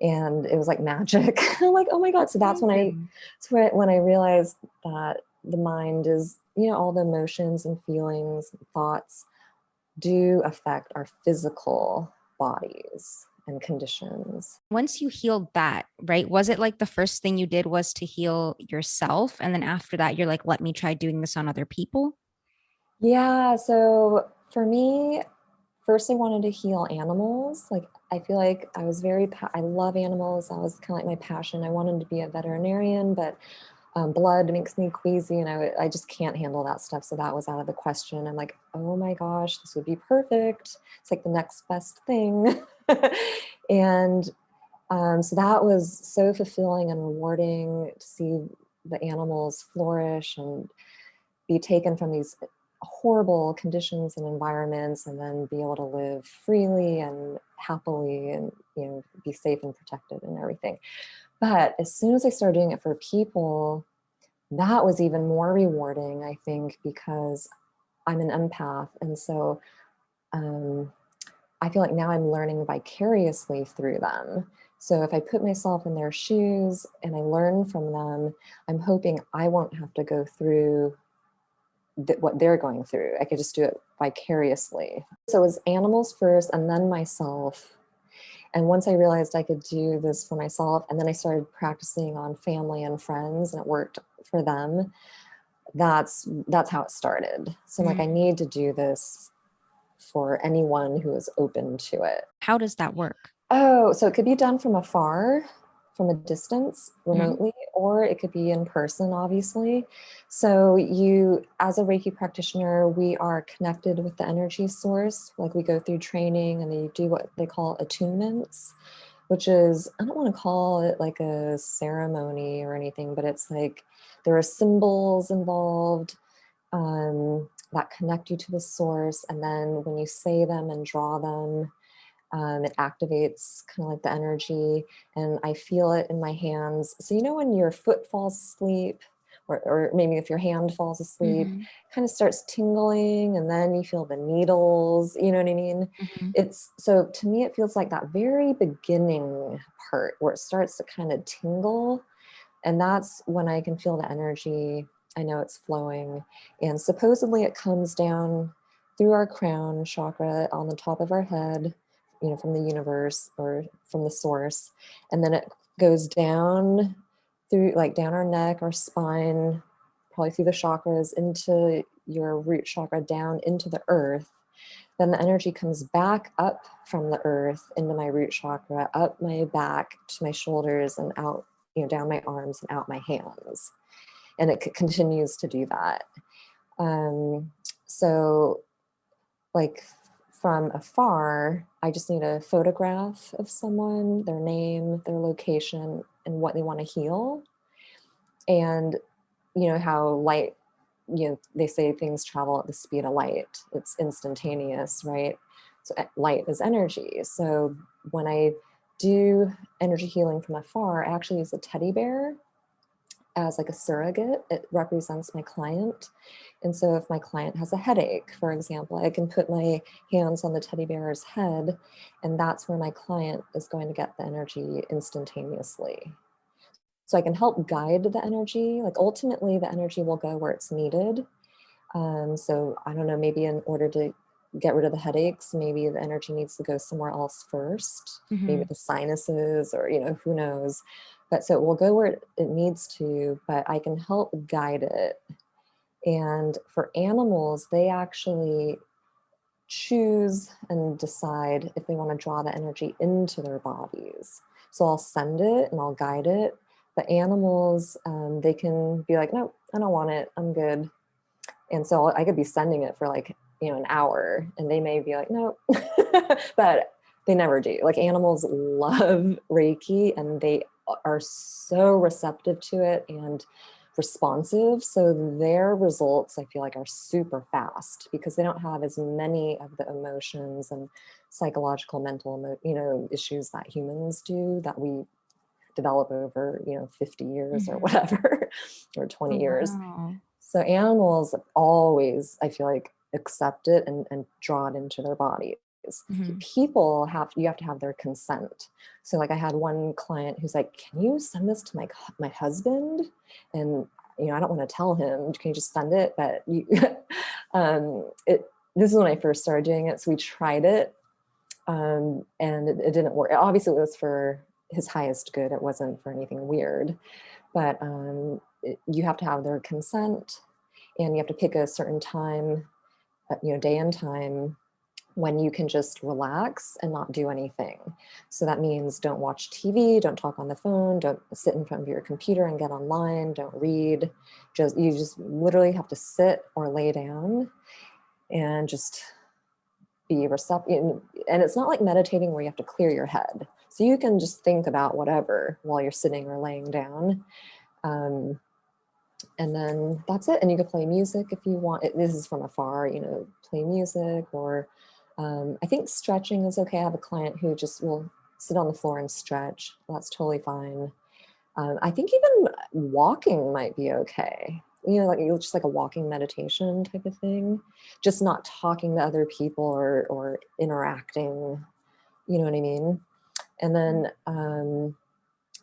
And it was like magic. I'm like, oh my God. So that's when I realized that the mind is, all the emotions and feelings and thoughts do affect our physical bodies. and conditions. Once you healed that, right? Was it like the first thing you did was to heal yourself? And then after that, you're like, let me try doing this on other people? Yeah. So for me, first I wanted to heal animals. Like, I feel like I was I love animals. That was kind of like my passion. I wanted to be a veterinarian, but blood makes me queasy and I just can't handle that stuff. So that was out of the question. I'm like, oh my gosh, this would be perfect. It's like the next best thing. And so that was so fulfilling and rewarding to see the animals flourish and be taken from these horrible conditions and environments and then be able to live freely and happily and, be safe and protected and everything. But as soon as I started doing it for people, that was even more rewarding, I think, because I'm an empath. And so I feel like now I'm learning vicariously through them. So if I put myself in their shoes and I learn from them, I'm hoping I won't have to go through what they're going through. I could just do it vicariously. So it was animals first and then myself. And once I realized I could do this for myself, and then I started practicing on family and friends, and it worked for them. That's how it started. So I'm like, I need to do this for anyone who is open to it. How does that work? Oh, so it could be done from afar, from a distance, remotely, or it could be in person, obviously. So you, as a Reiki practitioner, we are connected with the energy source. Like, we go through training and they do what they call attunements, which is, I don't want to call it like a ceremony or anything, but it's like there are symbols involved that connect you to the source. And then when you say them and draw them, it activates kind of like the energy, and I feel it in my hands. So, when your foot falls asleep, or maybe if your hand falls asleep, kind of starts tingling, and then you feel the needles, you know what I mean? It's, so to me, it feels like that very beginning part where it starts to kind of tingle. And that's when I can feel the energy. I know it's flowing. And supposedly it comes down through our crown chakra on the top of our head, from the universe or from the source. And then it goes down through, like, down our neck, our spine, probably through the chakras into your root chakra, down into the earth. Then the energy comes back up from the earth into my root chakra, up my back to my shoulders and out, down my arms and out my hands. And it continues to do that. So, like, from afar, I just need a photograph of someone, their name, their location, and what they want to heal. And how light, they say things travel at the speed of light. It's instantaneous, right? So light is energy. So when I do energy healing from afar, I actually use a teddy bear as like a surrogate. It represents my client. And so if my client has a headache, for example, I can put my hands on the teddy bear's head, and that's where my client is going to get the energy instantaneously. So I can help guide the energy. Like, ultimately, the energy will go where it's needed. So I don't know, maybe in order to get rid of the headaches, maybe the energy needs to go somewhere else first, maybe the sinuses, or, who knows. But so it will go where it needs to, but I can help guide it. And for animals, they actually choose and decide if they want to draw the energy into their bodies. So I'll send it and I'll guide it. But animals, they can be like, no, I don't want it. I'm good. And so I could be sending it for like, an hour, and they may be like, no, but they never do. Like, animals love Reiki, and they are so receptive to it and responsive. So their results, I feel like, are super fast because they don't have as many of the emotions and psychological, mental, issues that humans do, that we develop over, 50 years or whatever, or 20 years. Wow. So animals always, I feel like, accept it and draw it into their bodies. People you have to have their consent. So, like, I had one client who's like, can you send this to my husband? And, I don't want to tell him, can you just send it? But this is when I first started doing it. So we tried it. And it didn't work. Obviously, it was for his highest good. It wasn't for anything weird. But you have to have their consent, and you have to pick a certain time, day and time, when you can just relax and not do anything. So that means don't watch TV, don't talk on the phone, don't sit in front of your computer and get online, don't read. You just literally have to sit or lay down and just be receptive. And it's not like meditating where you have to clear your head. So you can just think about whatever while you're sitting or laying down. And then that's it. And you can play music if you want. This is from afar, play music, or I think stretching is okay. I have a client who just will sit on the floor and stretch. That's totally fine. I think even walking might be okay. Like just like a walking meditation type of thing, just not talking to other people or interacting. You know what I mean? And then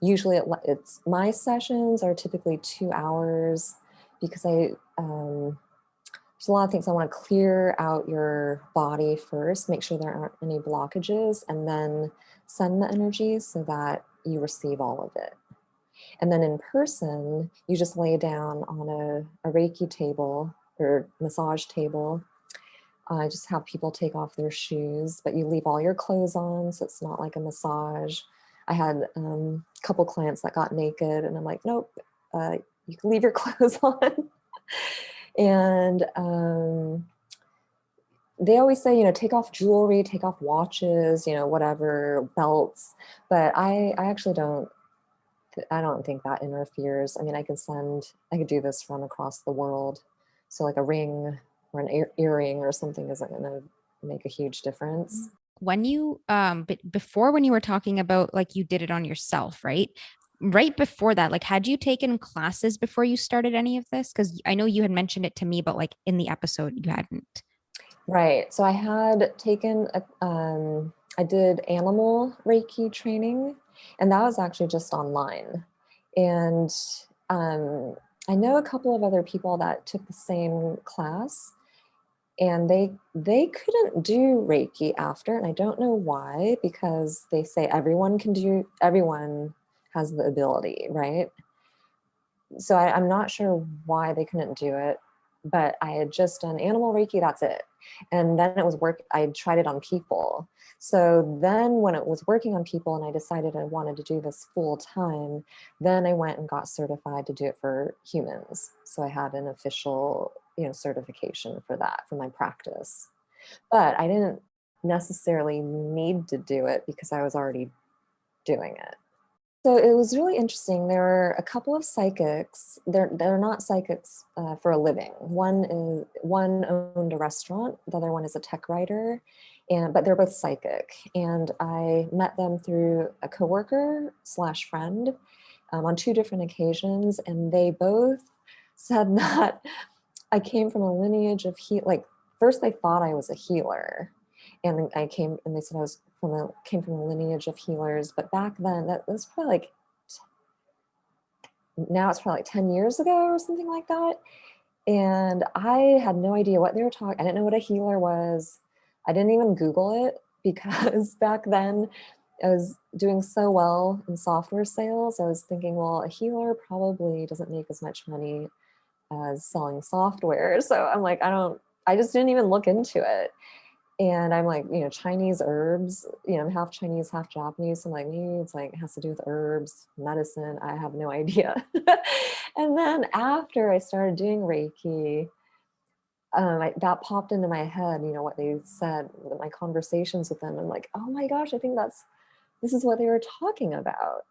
usually it's my sessions are typically 2 hours, because there's a lot of things. I want to clear out your body first, make sure there aren't any blockages, and then send the energy so that you receive all of it. And then in person, you just lay down on a Reiki table or massage table. I just have people take off their shoes, but you leave all your clothes on, so it's not like a massage. I had a couple clients that got naked, and I'm like, nope, you can leave your clothes on. And they always say, take off jewelry, take off watches, whatever, belts. But I actually I don't think that interferes. I mean, I could do this from across the world. So like a ring or an earring or something isn't going to make a huge difference. When you before, when you were talking about like you did it on yourself, right? Right before that, like, had you taken classes before you started any of this? Because I know you had mentioned it to me, but like in the episode you hadn't. Right. So I had taken I did animal Reiki training, and that was actually just online. And I know a couple of other people that took the same class, and they couldn't do Reiki after, and I don't know why, because they say everyone has the ability, right? So I'm not sure why they couldn't do it, but I had just done animal Reiki, that's it. And then I tried it on people. So then when it was working on people and I decided I wanted to do this full time, then I went and got certified to do it for humans. So I had an official, certification for that, for my practice. But I didn't necessarily need to do it because I was already doing it. So it was really interesting. There were a couple of psychics. They're not psychics for a living. One owned a restaurant. The other one is a tech writer, but they're both psychic. And I met them through a coworker / friend on 2 different occasions, and they both said that I came from a lineage of like first they thought I was a healer, and they said I was came from a lineage of healers. But back then, that was probably like, now it's probably like 10 years ago or something like that. And I had no idea what they were talking. I didn't know what a healer was. I didn't even Google it, because back then I was doing so well in software sales. I was thinking, well, a healer probably doesn't make as much money as selling software. So I'm like, I just didn't even look into it. And I'm like, Chinese herbs, I'm half Chinese, half Japanese. So I'm like, maybe it's like, it has to do with herbs, medicine. I have no idea. And then after I started doing Reiki, that popped into my head, what they said, my conversations with them. I'm like, oh my gosh, I think this is what they were talking about.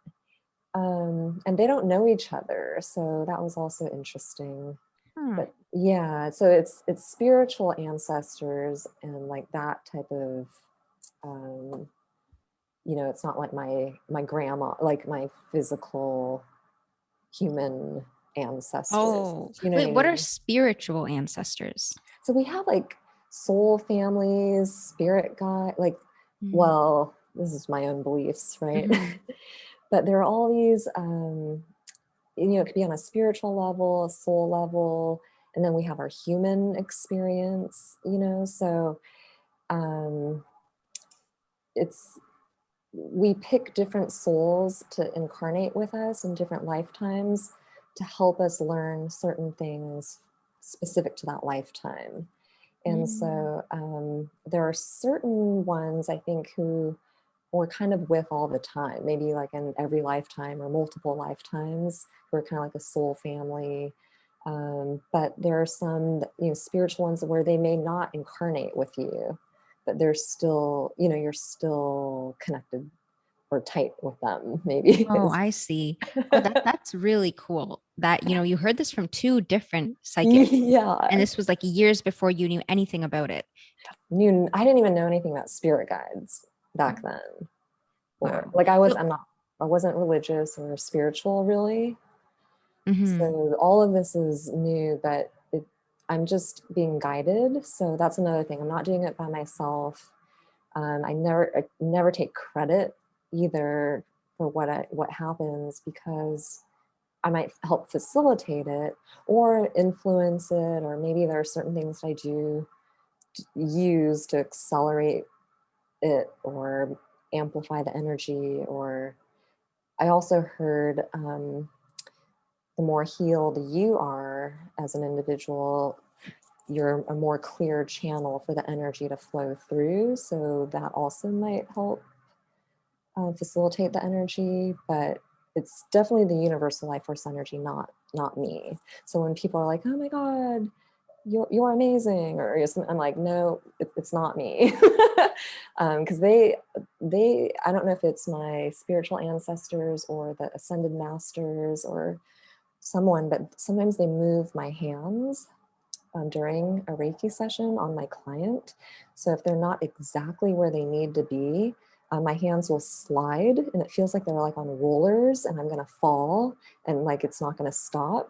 And they don't know each other. So that was also interesting. But yeah, so it's spiritual ancestors and like that type of it's not like my grandma, like my physical human ancestors. Oh, You know wait, what what I are mean? spiritual ancestors? So we have like soul families, spirit guide, like, well, this is my own beliefs, right? But there are all these it could be on a spiritual level, a soul level, and then we have our human experience, so it's we pick different souls to incarnate with us in different lifetimes to help us learn certain things specific to that lifetime. And so there are certain ones I think who we're kind of with all the time, maybe like in every lifetime or multiple lifetimes. We're kind of like a soul family. But there are some, spiritual ones where they may not incarnate with you, but they're still, you're still connected or tight with them, maybe. Oh, I see. Oh, that's really cool that, you heard this from two different psychics. Yeah. And this was like years before you knew anything about it. I didn't even know anything about spirit guides back then. Or Wow. like I wasn't religious or spiritual really. Mm-hmm. So all of this is new, but I'm just being guided. So that's another thing. I'm not doing it by myself. I never take credit either for what happens, because I might help facilitate it or influence it, or maybe there are certain things I do use to accelerate it or amplify the energy. Or I also heard the more healed you are as an individual, you're a more clear channel for the energy to flow through. So that also might help facilitate the energy, but it's definitely the universal life force energy, not me. So when people are like, "Oh my God, you're amazing," or I'm like, "No, it's not me," because they I don't know if it's my spiritual ancestors or the ascended masters or someone, but sometimes they move my hands during a Reiki session on my client. So if they're not exactly where they need to be, my hands will slide and it feels like they're like on rollers and I'm going to fall and like it's not going to stop.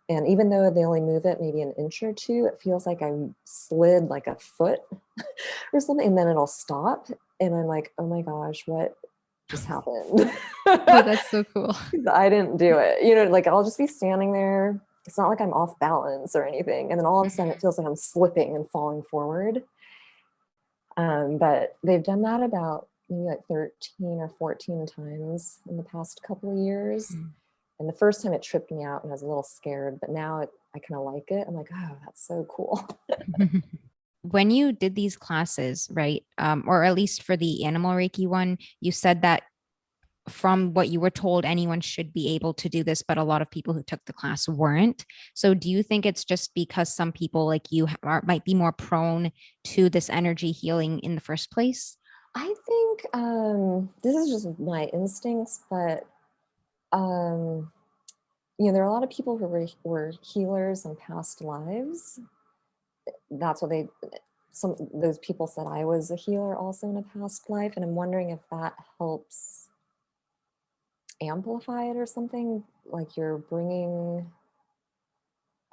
And even though they only move it maybe an inch or two, it feels like I slid like a foot or something, and then it'll stop. And I'm like, oh my gosh, what just happened? Oh, that's so cool. I didn't do it. Like I'll just be standing there. It's not like I'm off balance or anything. And then all of a sudden it feels like I'm slipping and falling forward. But they've done that about maybe like 13 or 14 times in the past couple of years. And the first time it tripped me out and I was a little scared, but now I kind of like it. I'm like, oh, that's so cool. When you did these classes, right? Or at least for the animal Reiki one, you said that from what you were told, anyone should be able to do this, but a lot of people who took the class weren't. So do you think it's just because some people like you might be more prone to this energy healing in the first place? I think this is just my instincts, but there are a lot of people who were healers in past lives. That's what those people said I was a healer also in a past life, and I'm wondering if that helps amplify it or something. Like you're bringing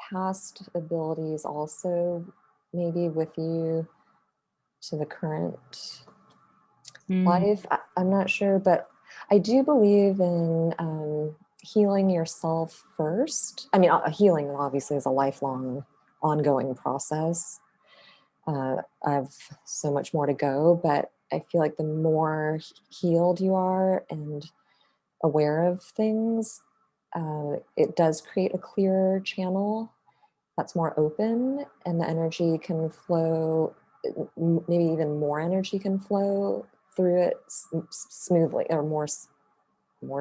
past abilities also maybe with you to the current life. I'm not sure, but I do believe in healing yourself first. I mean, healing obviously is a lifelong, ongoing process. I have so much more to go, but I feel like the more healed you are and aware of things, it does create a clearer channel that's more open, and the energy can flow, maybe even more energy can flow through it smoothly, or more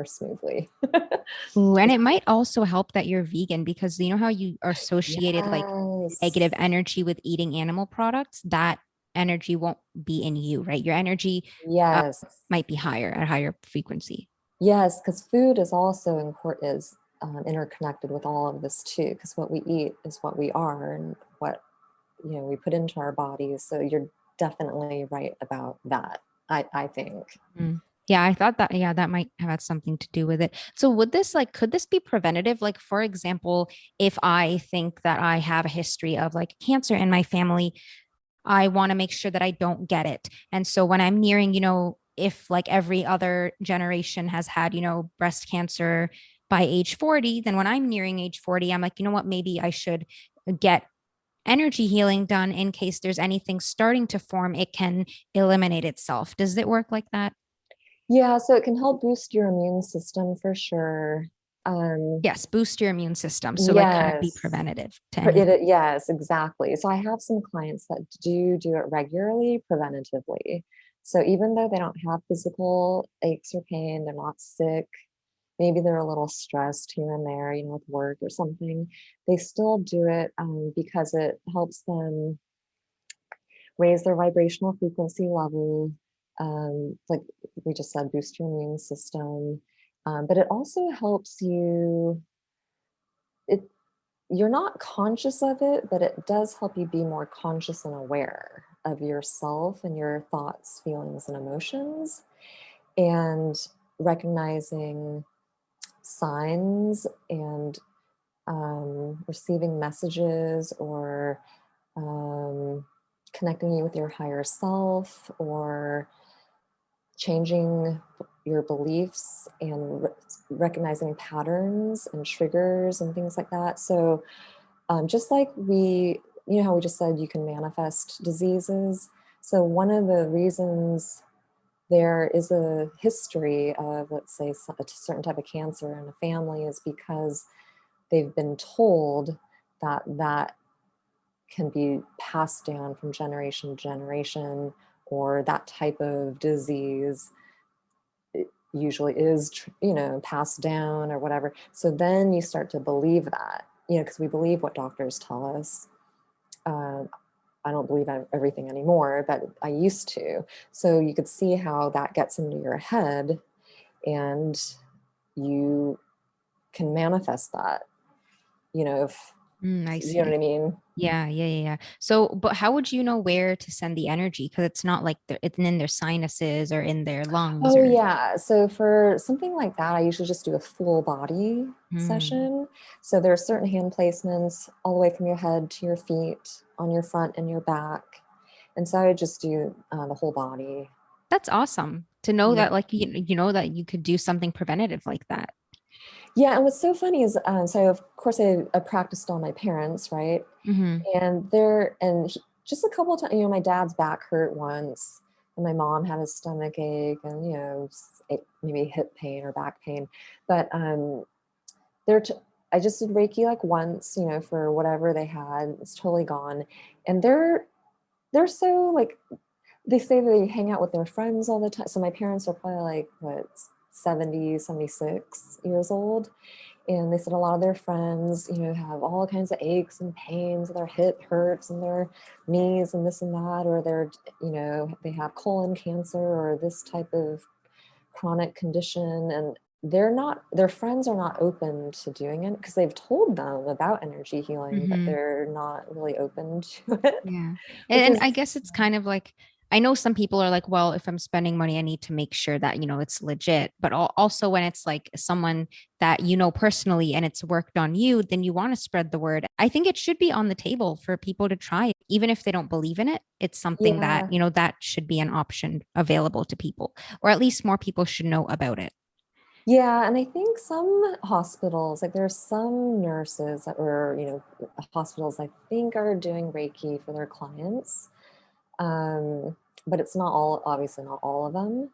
smoothly. Ooh, and it might also help that you're vegan, because you know how you are associated like Yes. negative energy with eating animal products? That energy won't be in you, right? Your energy uh, Yes. might be higher at higher frequency. Yes, because food is also important, is interconnected with all of this too, because what we eat is what we are and what we put into our bodies. So you're definitely right about that, I think. Mm. Yeah, I thought that, yeah, that might have had something to do with it. So could this be preventative? Like, for example, if I think that I have a history of like cancer in my family, I want to make sure that I don't get it. And so when I'm nearing, if like every other generation has had, breast cancer by age 40, then when I'm nearing age 40, I'm like, you know what, maybe I should get energy healing done in case there's anything starting to form, it can eliminate itself. Does it work like that? Yeah, so it can help boost your immune system for sure. Um, Yes, boost your immune system. So like kind of be yes, preventative to any. yes, exactly. So I have some clients that do it regularly, preventatively. So even though they don't have physical aches or pain, they're not sick, maybe they're a little stressed here and there, with work or something, they still do it because it helps them raise their vibrational frequency level. Like we just said, boost your immune system. But it also helps you, it, you're not conscious of it, but it does help you be more conscious and aware of yourself and your thoughts, feelings, and emotions, and recognizing signs and receiving messages or um, connecting you with your higher self or changing your beliefs and recognizing patterns and triggers and things like that. So, just like how we just said you can manifest diseases. So, one of the reasons there is a history of, let's say, a certain type of cancer in a family is because they've been told that that can be passed down from generation to generation, or that type of disease usually is passed down or whatever. So then you start to believe that, because we believe what doctors tell us. uh, I don't believe everything anymore, but I used to. So you could see how that gets into your head, and you can manifest that, if I you know what see. I mean. Yeah. So, but how would you know where to send the energy? Because it's not like it's in their sinuses or in their lungs Oh, or. yeah. So for something like that, I usually just do a full body Hmm. session. So there are certain hand placements all the way from your head to your feet, on your front and your back. And so I would just do the whole body. That's awesome to know Yeah. that, like, you know that you could do something preventative like that. Yeah. And what's so funny is, so of course I practiced on my parents, right? Hmm. And just a couple of times, my dad's back hurt once, and my mom had a stomach ache, and maybe hip pain or back pain. But they're t- I just did Reiki like once, for whatever they had. It's totally gone, and they're so like, they say they hang out with their friends all the time. So my parents are probably like what, 70, 76 years old, and they said a lot of their friends, have all kinds of aches and pains. Their hip hurts and their knees and this and that, or they have colon cancer or this type of chronic condition. And their friends are not open to doing it because they've told them about energy healing, but Hmm. they're not really open to it, Yeah. which And is, I guess it's kind of like, I know some people are like, well, if I'm spending money, I need to make sure that, it's legit. But also when it's like someone that you know personally and it's worked on you, then you want to spread the word. I think it should be on the table for people to try, even if they don't believe in it. It's something that, yeah. that should be an option available to people, or at least more people should know about it. Yeah, and I think some hospitals, like there's some nurses that were, hospitals I think are doing Reiki for their clients. Um, but it's not all, obviously not all of them.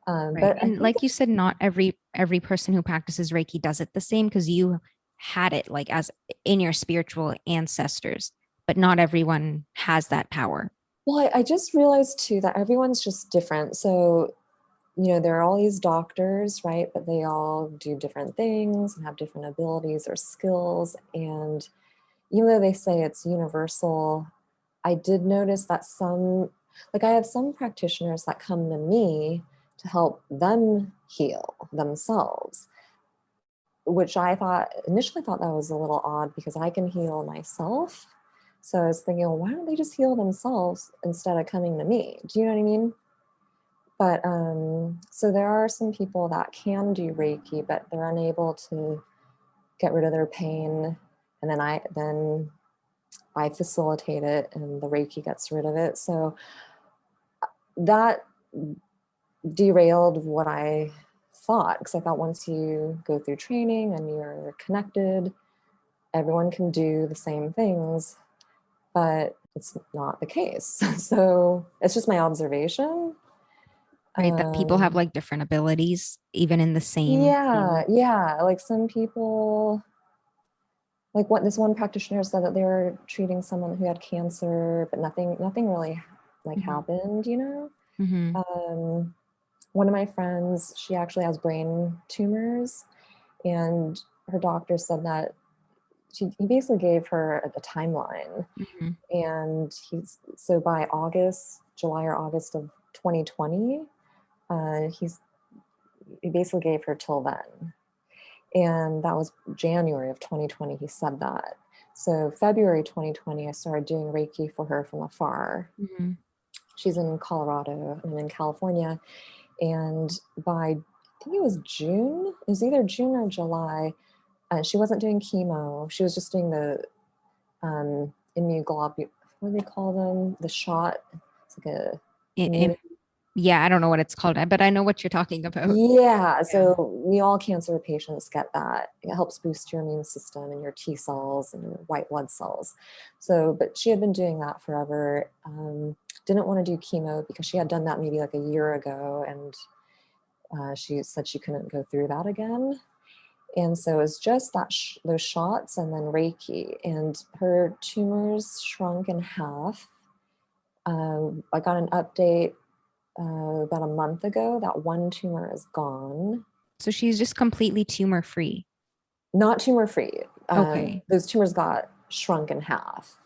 Right. But I And think like you said, not every person who practices Reiki does it the same because you had it like as in your spiritual ancestors, but not everyone has that power. well, I just realized too that everyone's just different. So, there are all these doctors, right? But they all do different things and have different abilities or skills. And even though they say it's universal, I did notice that I have some practitioners that come to me to help them heal themselves, which I initially thought that was a little odd because I can heal myself. So I was thinking, well, why don't they just heal themselves instead of coming to me? Do you know what I mean? But so there are some people that can do Reiki, but they're unable to get rid of their pain. And then I facilitate it and the Reiki gets rid of it. So that derailed what I thought, because I thought once you go through training and you're connected, everyone can do the same things. but it's not the case. So it's just my observation. Right. That people have Um, like different abilities, even in the same yeah, field. yeah. Like some people, like what this one practitioner said that they were treating someone who had cancer, but nothing really like Hmm. happened, you know? Hmm. Um, one of my friends, she actually has brain tumors, and her doctor said that he basically gave her a timeline, Hmm. and he's so by August, July or August of 2020, he basically gave her till then, and that was January of 2020. He said that. So February 2020, I started doing Reiki for her from afar. Hmm. She's in Colorado and I'm in California, and by I think it was June, it was either June or July. She wasn't doing chemo. She was just doing the immunoglobulin. What do they call them? The shot. It's like a immune. Yeah, I don't know what it's called, but I know what you're talking about. Yeah. Yeah. So we all cancer patients get that. It helps boost your immune system and your T cells and your white blood cells. So, but she had been doing that forever. Didn't want to do chemo because she had done that maybe like a year ago, and she said she couldn't go through that again. And so it's just that those shots and then Reiki, and her tumors shrunk in half. I got an update about a month ago that one tumor is gone. So she's just completely tumor free. Not tumor free. Okay. Those tumors got shrunk in half,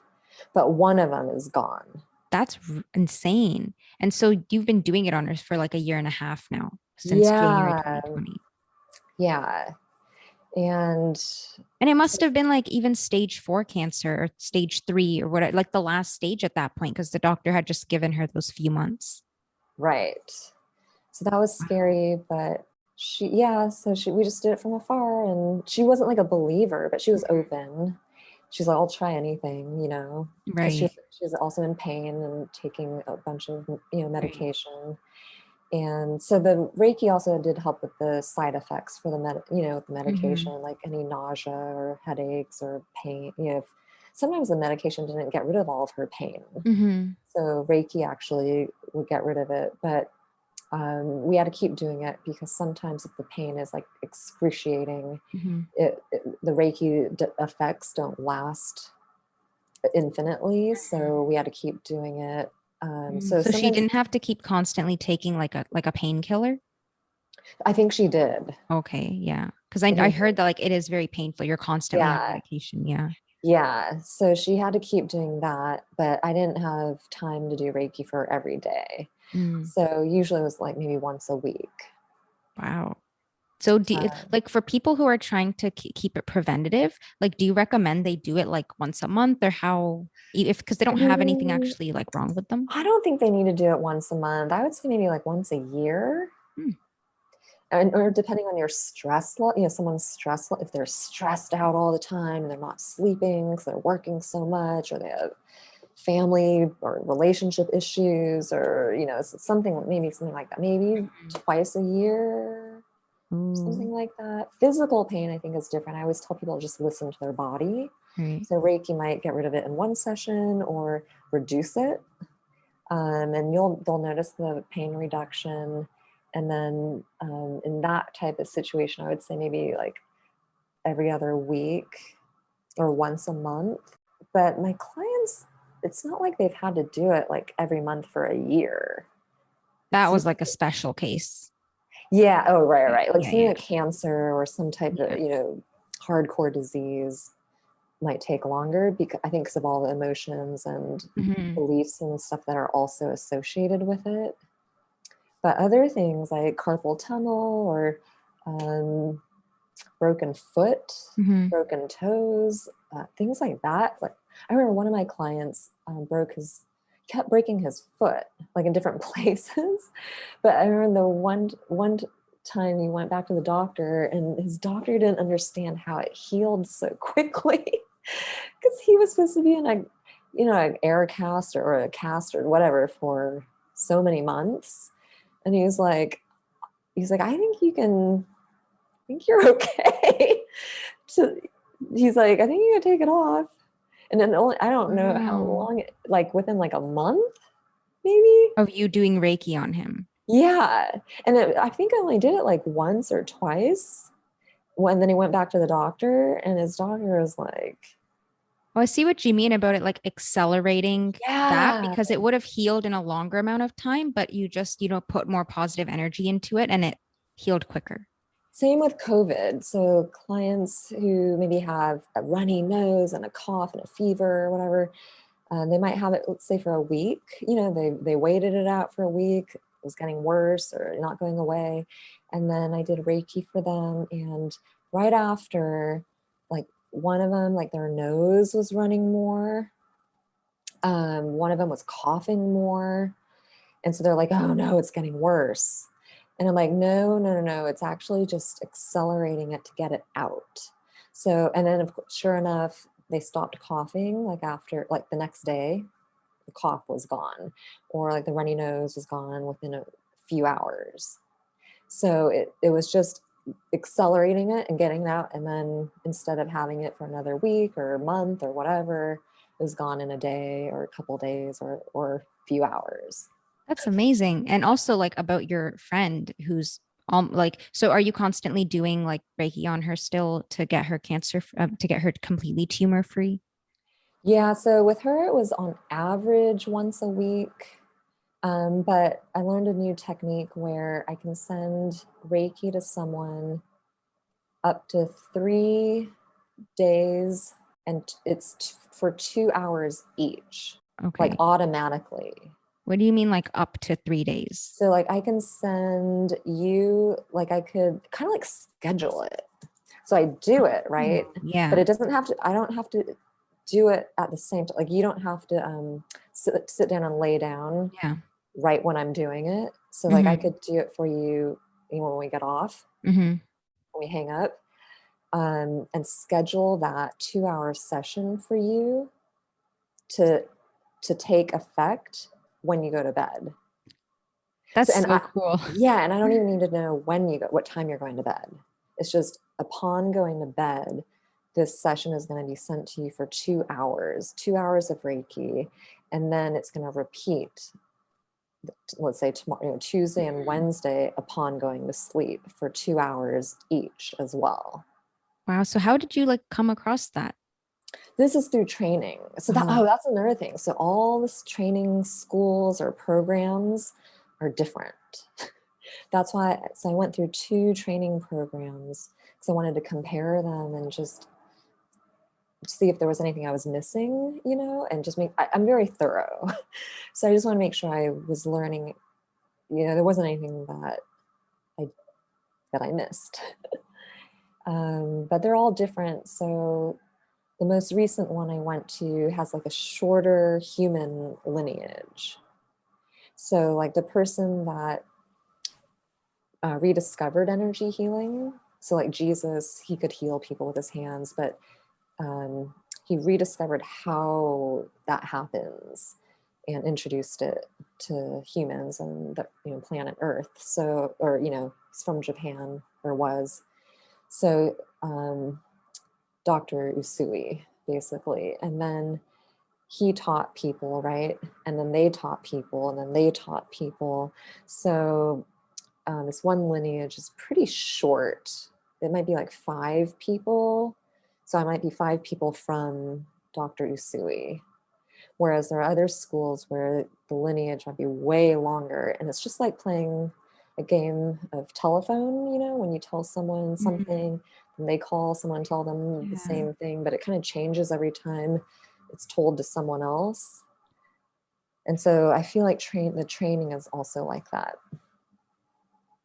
but one of them is gone. That's insane. And so you've been doing it on her for like a year and a half now, since January Yeah, 2020. yeah. And And it so, must have been like even stage 4 cancer or stage 3 or what, like the last stage at that point, because the doctor had just given her those few months. right. So that was Wow. scary, but yeah, so we just did it from afar, and she wasn't like a believer, but she was open. She's like, I'll try anything, you know, because Right. she's also in pain and taking a bunch of, you know, Right. medication. And so the Reiki also did help with the side effects for the you know, the Hmm. medication, like any nausea or headaches or pain. You know, sometimes the medication didn't get rid of all of her pain. Hmm. So Reiki actually would get rid of it, but we had to keep doing it because sometimes if the pain is like excruciating, Hmm. the Reiki effects don't last infinitely. So we had to keep doing it. So So she sometimes didn't have to keep constantly taking like a painkiller. I think she did. Okay, yeah. Because I I think, heard that like it is very painful. You're constantly on yeah, medication. Yeah. yeah. So she had to keep doing that, but I didn't have time to do Reiki for every day. Mm, So usually it was like maybe once a week. wow. So Uh, like for people who are trying to keep it preventative, like do you recommend they do it like once a month or how if because they don't have anything mm, actually like wrong with them? I don't think they need to do it once a month. I would say maybe like once a year. Hmm. And or depending on your stress level, you know, someone's stress if they're stressed out all the time and they're not sleeping because they're working so much, or they have family or relationship issues, or you know, something, maybe something like that, maybe twice a year, Ooh, something like that. Physical pain, I think, is different. I always tell people to just listen to their body. right. So Reiki might get rid of it in one session or reduce it, and they'll notice the pain reduction. And then in that type of situation, I would say maybe like every other week or once a month. But my clients, it's not like they've had to do it like every month for a year. That Some, was like a special case. yeah, oh, right, Yeah, right. Like yeah, something yeah. like cancer or some type Yeah. of, you know, hardcore disease might take longer, because I think because of all the emotions and Hmm. beliefs and stuff that are also associated with it. But other things like carpal tunnel or um, broken foot, Hmm. broken toes, things like that. Like I remember one of my clients kept breaking his foot like in different places. But I remember the one time he went back to the doctor, and his doctor didn't understand how it healed so quickly because he was supposed to be in a, you know, an air cast or a cast or whatever for so many months. And he's like, I think you can, I think you're okay. So he's like, I think you can take it off. And then only, I don't know how Wow. long, like within like a month, maybe. Of you doing Reiki on him. Yeah. And I think I only did it like once or twice. When then he went back to the doctor, and his doctor was like, Oh, I see what you mean about it, like accelerating that yeah. because it would have healed in a longer amount of time, but you just, put more positive energy into it and it healed quicker. Same with COVID. So clients who maybe have a runny nose and a cough and a fever or whatever, they might have it, let's say, for a week. They waited it out for a week. It was getting worse or not going away. And then I did Reiki for them. And right after, like one of them, like their nose was running more. One of them was coughing more. And so they're like, oh no, it's getting worse. And I'm like, no, no, no, no. It's actually just accelerating it to get it out. So, and then of course, sure enough, they stopped coughing like after, like the next day, the cough was gone, or like the runny nose was gone within a few hours. So it was just accelerating it and getting it out. And then instead of having it for another week or a month or whatever, it was gone in a day or a couple days or a few hours. That's amazing. And also like about your friend who's like, so are you constantly doing like Reiki on her still to get her to get her completely tumor free? Yeah, so with her, it was on average once a week. But I learned a new technique where I can send Reiki to someone up to 3 days, and for 2 hours each, like Okay. automatically. What do you mean like up to 3 days? So, like, I can send you, like, I could kind of like schedule it. So I do it, right? Oh, But yeah. it doesn't have to, I don't have to do it at the same time. Like, you don't have to sit down and lay down Yeah. right when I'm doing it. So like I Mm-hmm. could do it for you, when we get off, Mm-hmm. when we hang up, and schedule that 2 hour session for you to take effect when you go to bed. So That's so cool. yeah, and I don't even need to know what time you're going to bed. It's just upon going to bed, this session is going to be sent to you for 2 hours, 2 hours of Reiki, and then it's going to repeat, let's say tomorrow, Tuesday and Wednesday, upon going to sleep for 2 hours each as well. Wow. So how did you like come across that? This is through training. So Oh, that's another thing. So all this training schools or programs are different. That's why, so I went through 2 training programs because I wanted to compare them and just see if there was anything I was missing, and just I'm very thorough. So I just want to make sure I was learning, there wasn't anything I that I missed. But they're all different. So the most recent one I went to has like a shorter human lineage. So like the person that rediscovered energy healing. So like Jesus, he could heal people with his hands, but he rediscovered how that happens and introduced it to humans and the planet Earth. So, or it's from Japan, or was. So Dr. Usui, basically. And then he taught people, right? And then they taught people, and then they taught people. So this one lineage is pretty short. It might be like 5 people. So I might be 5 people from Dr. Usui. Whereas there are other schools where the lineage might be way longer. And it's just like playing a game of telephone, when you tell someone mm, something and they call someone, tell them the yeah. same thing, but it kind of changes every time it's told to someone else. And so I feel like the training is also like that.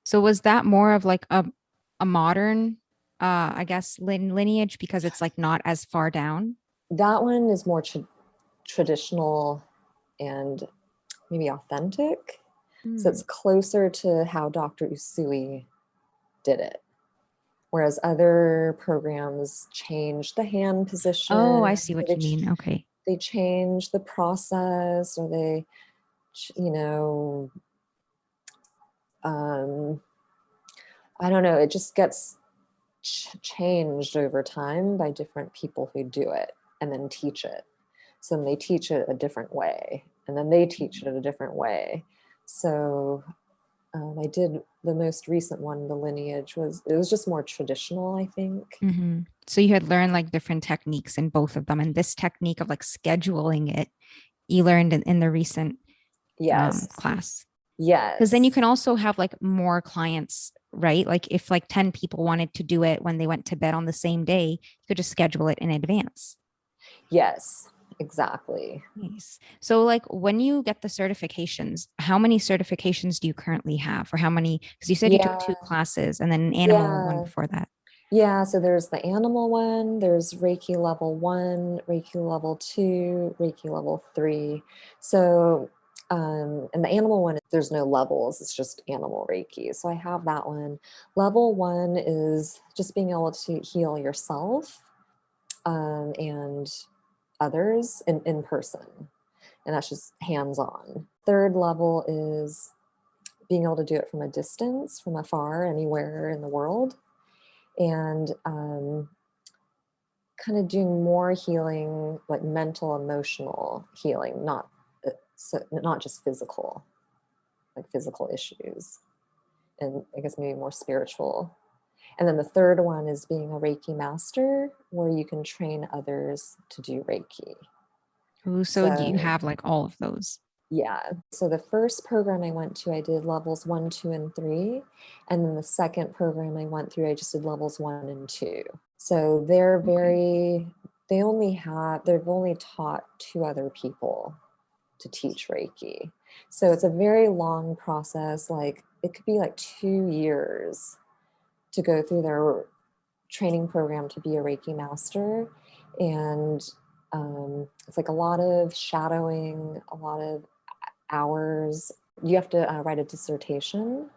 So was that more of like a modern I guess lineage because it's like not as far down? That one is more traditional and maybe authentic. So Hmm. it's closer to how Dr. Usui did it. Whereas other programs change the hand Oh, I position, see or what you mean. Okay. they change the process, or they, you know, um, I don't know, it just gets changed over time by different people who do it and then teach it. So then they teach it a different way, and then they teach it a different way. So I did the most recent one, the lineage, it was just more traditional, I think. So you had learned like different techniques in both of them, and this technique of like scheduling it, you learned in the recent Yes. class. Yes. Because then you can also have like more clients, right? Like if like 10 people wanted to do it when they went to bed on the same day, you could just schedule it in advance. Yes, exactly. Nice. So like when you get the certifications, how many certifications do you currently have? Or how many? Because you said you took 2 classes and then an animal one before that. Yeah, so there's the animal one, there's Reiki level 1, Reiki level 2, Reiki level 3. So, and the animal one, there's no levels, it's just animal Reiki. So I have that one. Level 1 is just being able to heal yourself and others in person. And that's just hands-on. Third level is being able to do it from a distance, from afar, anywhere in the world. And kind of doing more healing, like mental, emotional healing, not just physical, like physical issues, and I guess maybe more spiritual. And then the third one is being a Reiki master, where you can train others to do Reiki. Ooh, so do you have like all of those? Yeah. So the first program I went to, I did levels 1, 2, and 3. And then the second program I went through, I just did levels 1 and 2. So they've only taught 2 other people to teach Reiki. So it's a very long process. Like it could be like 2 years to go through their training program to be a Reiki master. And it's like a lot of shadowing, a lot of hours. You have to write a dissertation.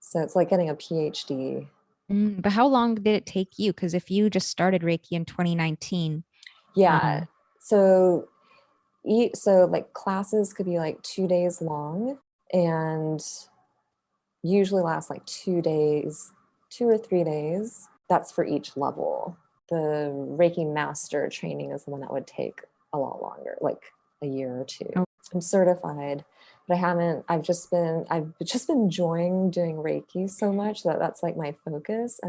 So it's like getting a PhD. But how long did it take you? Because if you just started Reiki in 2019. Yeah. So like classes could be like 2 days long and usually last like 2 days, 2 or 3 days. That's for each level. The Reiki master training is the one that would take a lot longer, like a year or 2. Oh. I'm certified, but I've just been enjoying doing Reiki so much that that's like my focus.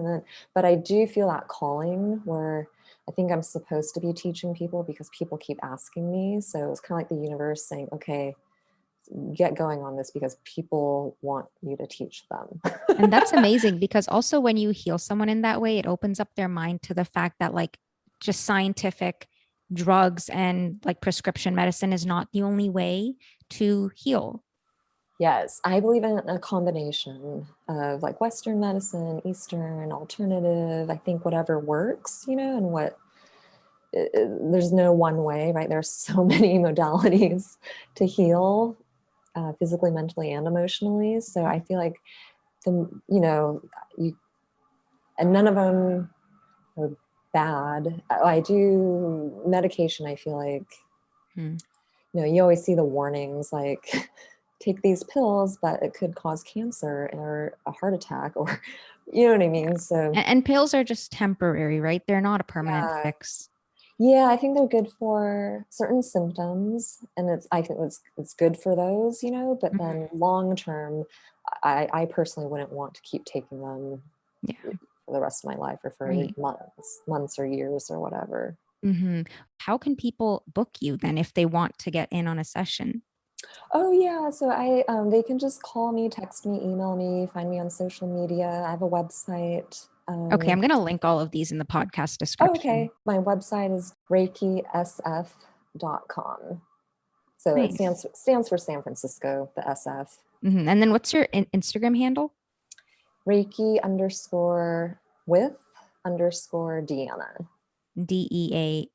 But I do feel that calling where I think I'm supposed to be teaching people because people keep asking me. So it's kind of like the universe saying, okay, get going on this because people want you to teach them. And that's amazing because also when you heal someone in that way, it opens up their mind to the fact that like just scientific drugs and like prescription medicine is not the only way to heal. Yes, I believe in a combination of like Western medicine, Eastern, alternative. I think whatever works, and there's no one way, right? There's so many modalities to heal physically, mentally, and emotionally. So I feel like and none of them are bad. I do medication. I feel like, you always see the warnings like, take these pills, but it could cause cancer or a heart attack, or you know what I mean? So and pills are just temporary, right? They're not a permanent fix. Yeah, I think they're good for certain symptoms, and I think it's good for those, but then long term, I personally wouldn't want to keep taking them for the rest of my life or for months or years or whatever. How can people book you then if they want to get in on a session? Oh yeah, so they can just call me, text me, email me, find me on social media. I have a website. Okay, I'm going to link all of these in the podcast description. Okay, my website is reikisf.com. So Nice. it stands for San Francisco, the SF. And then what's your Instagram handle? Reiki _with Deanna. DEANNA.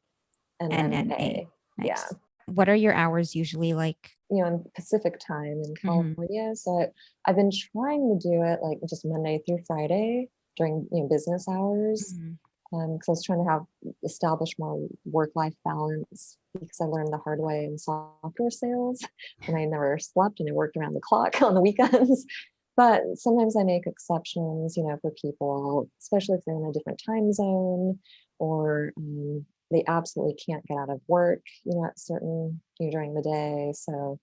Nice. Yeah. What are your hours usually like? In Pacific time in California. So I've been trying to do it like just Monday through Friday during business hours. Because I was trying to establish more work-life balance because I learned the hard way in software sales and I never slept and I worked around the clock on the weekends. But sometimes I make exceptions, for people, especially if they're in a different time zone or they absolutely can't get out of work, at certain, during the day. So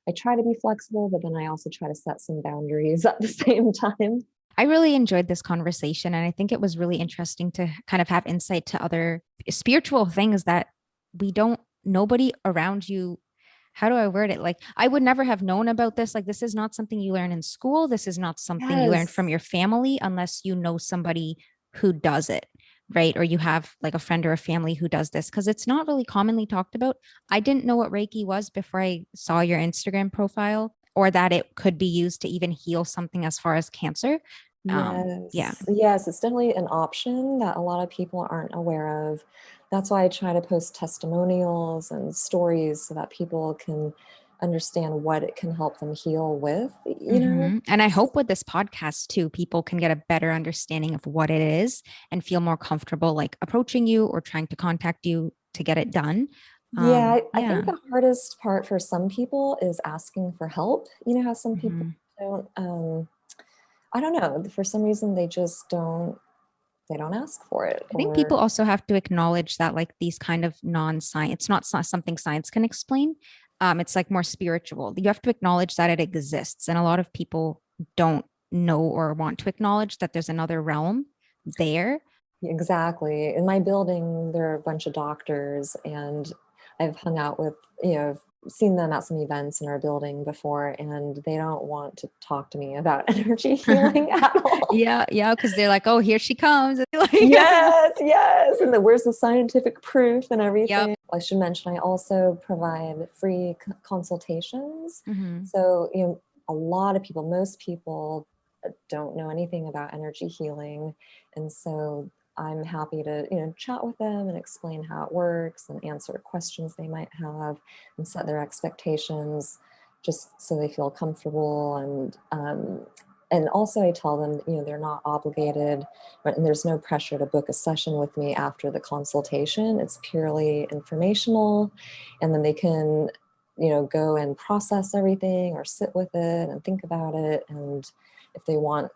I try to be flexible, but then I also try to set some boundaries at the same time. I really enjoyed this conversation. And I think it was really interesting to kind of have insight to other spiritual things that nobody around you, how do I word it? Like, I would never have known about this. Like, this is not something you learn in school. This is not something you learn from Yes. your family unless you know somebody who does it, right? Or you have like a friend or a family who does this because it's not really commonly talked about. I didn't know what Reiki was before I saw your Instagram profile, or that it could be used to even heal something as far as cancer. Yeah. Yes. Yes, it's definitely an option that a lot of people aren't aware of. That's why I try to post testimonials and stories so that people can understand what it can help them heal with. And I hope with this podcast too, people can get a better understanding of what it is and feel more comfortable like approaching you or trying to contact you to get it done. Yeah, I think Yeah. the hardest part for some people is asking for help. You know how some people Mhm. don't, I don't know, for some reason they just they don't ask for it I think people or also have to acknowledge that like these kind of non-science, it's not something science can explain. It's like more spiritual. You have to acknowledge that it exists. And a lot of people don't know or want to acknowledge that there's another realm there. exactly. In my building, there are a bunch of doctors, and I've hung out with, seen them at some events in our building before, and they don't want to talk to me about energy healing at all. Yeah, yeah, because they're like, oh, here she comes. Like, Yes, yes. And where's the scientific proof and yep. everything? I should mention, I also provide free consultations. Hmm. So, a lot of people, most people don't know anything about energy healing. And so I'm happy to, chat with them and explain how it works and answer questions they might have and set their expectations just so they feel comfortable. And also I tell them, they're not obligated, and there's no pressure to book a session with me after the consultation. It's purely informational. And then they can, go and process everything or sit with it and think about it. And if they want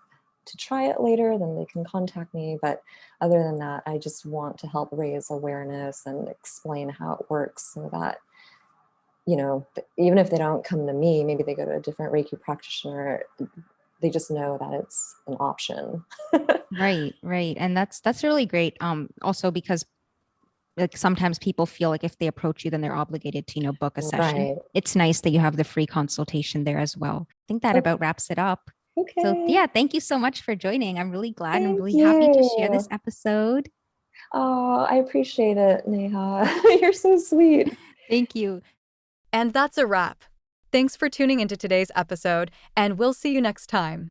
to try it later, then they can contact me. But other than that, I just want to help raise awareness and explain how it works so that, even if they don't come to me, maybe they go to a different Reiki practitioner, they just know that it's an option. Right, right. And that's really great. Also because like sometimes people feel like if they approach you, then they're obligated to, book a session. Right. It's nice that you have the free consultation there as well. I think that Okay. about wraps it up. So Okay. yeah, thank you so much for joining. I'm really glad and Thank really happy to share this you. episode. Oh, I appreciate it, Neha. You're so sweet. Thank you. And that's a wrap. Thanks for tuning into today's episode, and we'll see you next time.